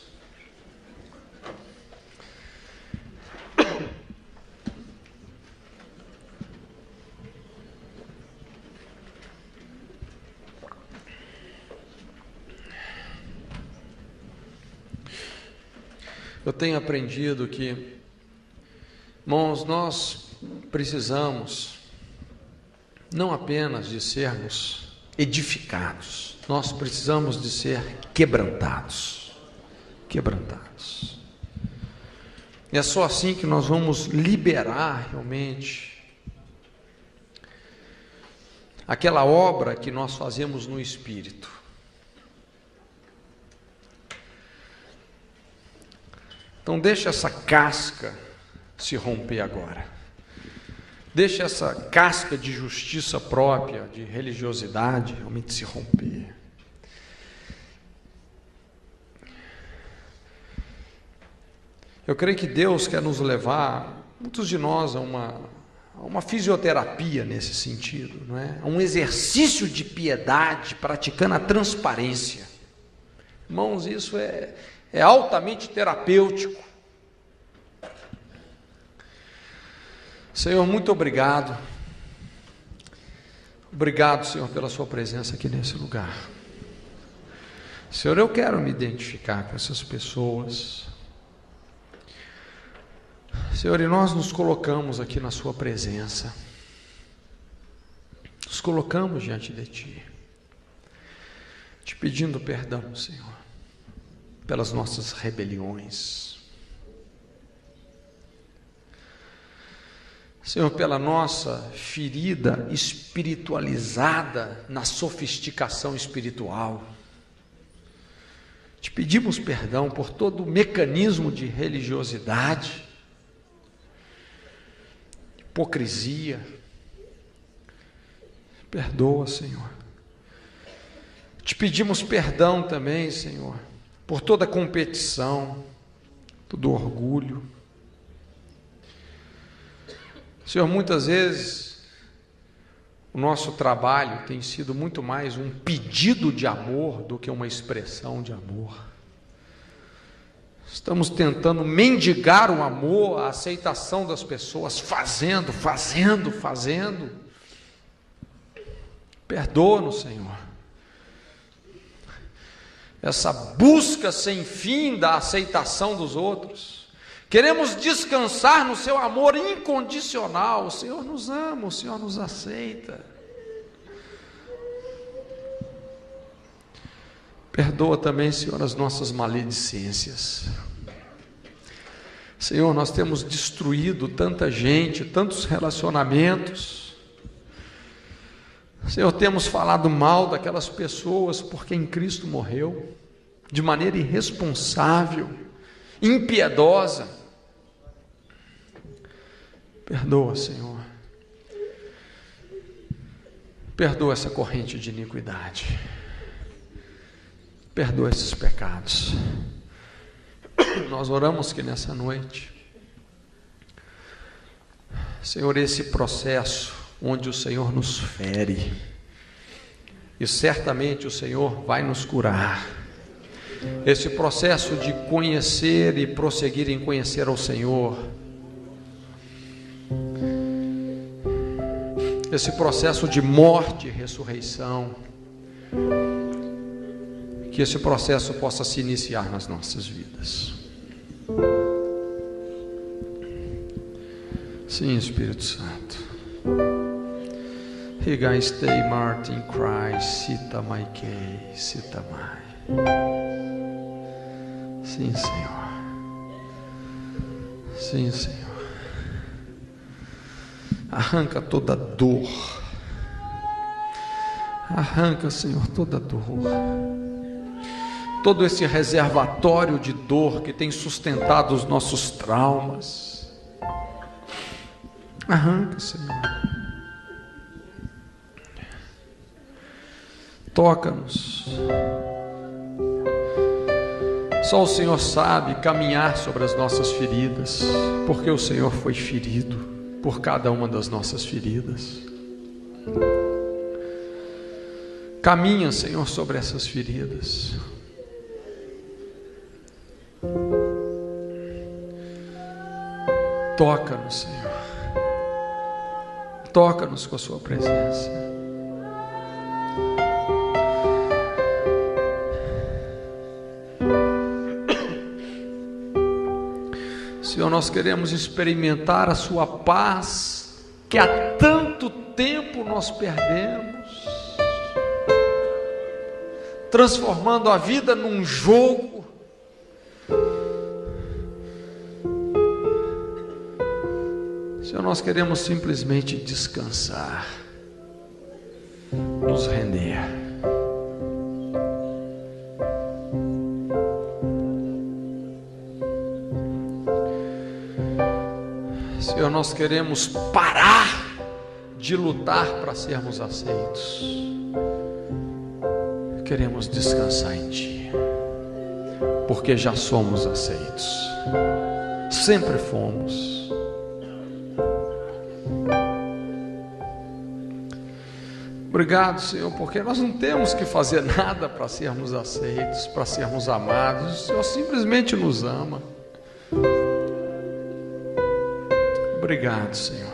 Eu tenho aprendido que, irmãos, nós precisamos não apenas de sermos edificados, nós precisamos de ser quebrantados. Quebrantados. E é só assim que nós vamos liberar realmente aquela obra que nós fazemos no Espírito. Então deixa essa casca se romper agora. Deixa essa casca de justiça própria, de religiosidade, realmente se romper. Eu creio que Deus quer nos levar, muitos de nós, a uma fisioterapia nesse sentido, não é? A um exercício de piedade, praticando a transparência. Irmãos, isso é altamente terapêutico. Senhor, muito obrigado. Obrigado, Senhor, pela sua presença aqui nesse lugar. Senhor, eu quero me identificar com essas pessoas. Senhor, e nós nos colocamos aqui na sua presença. Nos colocamos diante de Ti, te pedindo perdão, Senhor, pelas nossas rebeliões, Senhor, pela nossa ferida espiritualizada na sofisticação espiritual. Te pedimos perdão por todo o mecanismo de religiosidade, hipocrisia. Perdoa, Senhor. Te pedimos perdão também, Senhor, por toda competição, todo orgulho. Senhor, muitas vezes o nosso trabalho tem sido muito mais um pedido de amor do que uma expressão de amor. Estamos tentando mendigar o amor, a aceitação das pessoas, fazendo. Perdoa-nos, Senhor. Essa busca sem fim da aceitação dos outros. Queremos descansar no seu amor incondicional. O Senhor nos ama, o Senhor nos aceita. Perdoa também, Senhor, as nossas maledicências. Senhor, nós temos destruído tanta gente, tantos relacionamentos. Senhor, temos falado mal daquelas pessoas por quem Cristo morreu, de maneira irresponsável, impiedosa. Perdoa, Senhor. Perdoa essa corrente de iniquidade. Perdoa esses pecados. Nós oramos que nessa noite, Senhor, esse processo onde o Senhor nos fere, e certamente o Senhor vai nos curar, esse processo de conhecer e prosseguir em conhecer ao Senhor, esse processo de morte e ressurreição, que esse processo possa se iniciar nas nossas vidas. Sim, Espírito Santo. Higaistei Martin Christ, Sita Maikei, Sita Mai. Sim, Senhor. Sim, Senhor. Arranca toda dor. Arranca, Senhor, toda dor. Todo esse reservatório de dor que tem sustentado os nossos traumas. Arranca, Senhor. Toca-nos. Só o Senhor sabe caminhar sobre as nossas feridas, porque o Senhor foi ferido por cada uma das nossas feridas. Caminha, Senhor, sobre essas feridas. Toca-nos, Senhor. Toca-nos com a sua presença. Senhor, nós queremos experimentar a sua paz que há tanto tempo nós perdemos, transformando a vida num jogo. Senhor, nós queremos simplesmente descansar, nos render. Senhor, nós queremos parar de lutar para sermos aceitos. Queremos descansar em Ti, porque já somos aceitos. Sempre fomos. Obrigado, Senhor, porque nós não temos que fazer nada para sermos aceitos, para sermos amados. O Senhor simplesmente nos ama. Obrigado, Senhor.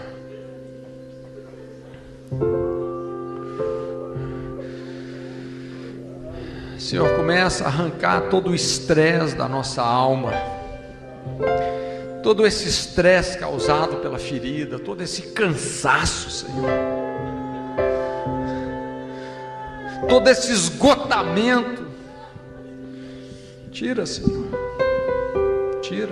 Senhor, começa a arrancar todo o estresse da nossa alma, todo esse estresse causado pela ferida, todo esse cansaço, Senhor, todo esse esgotamento. Tira, Senhor, tira.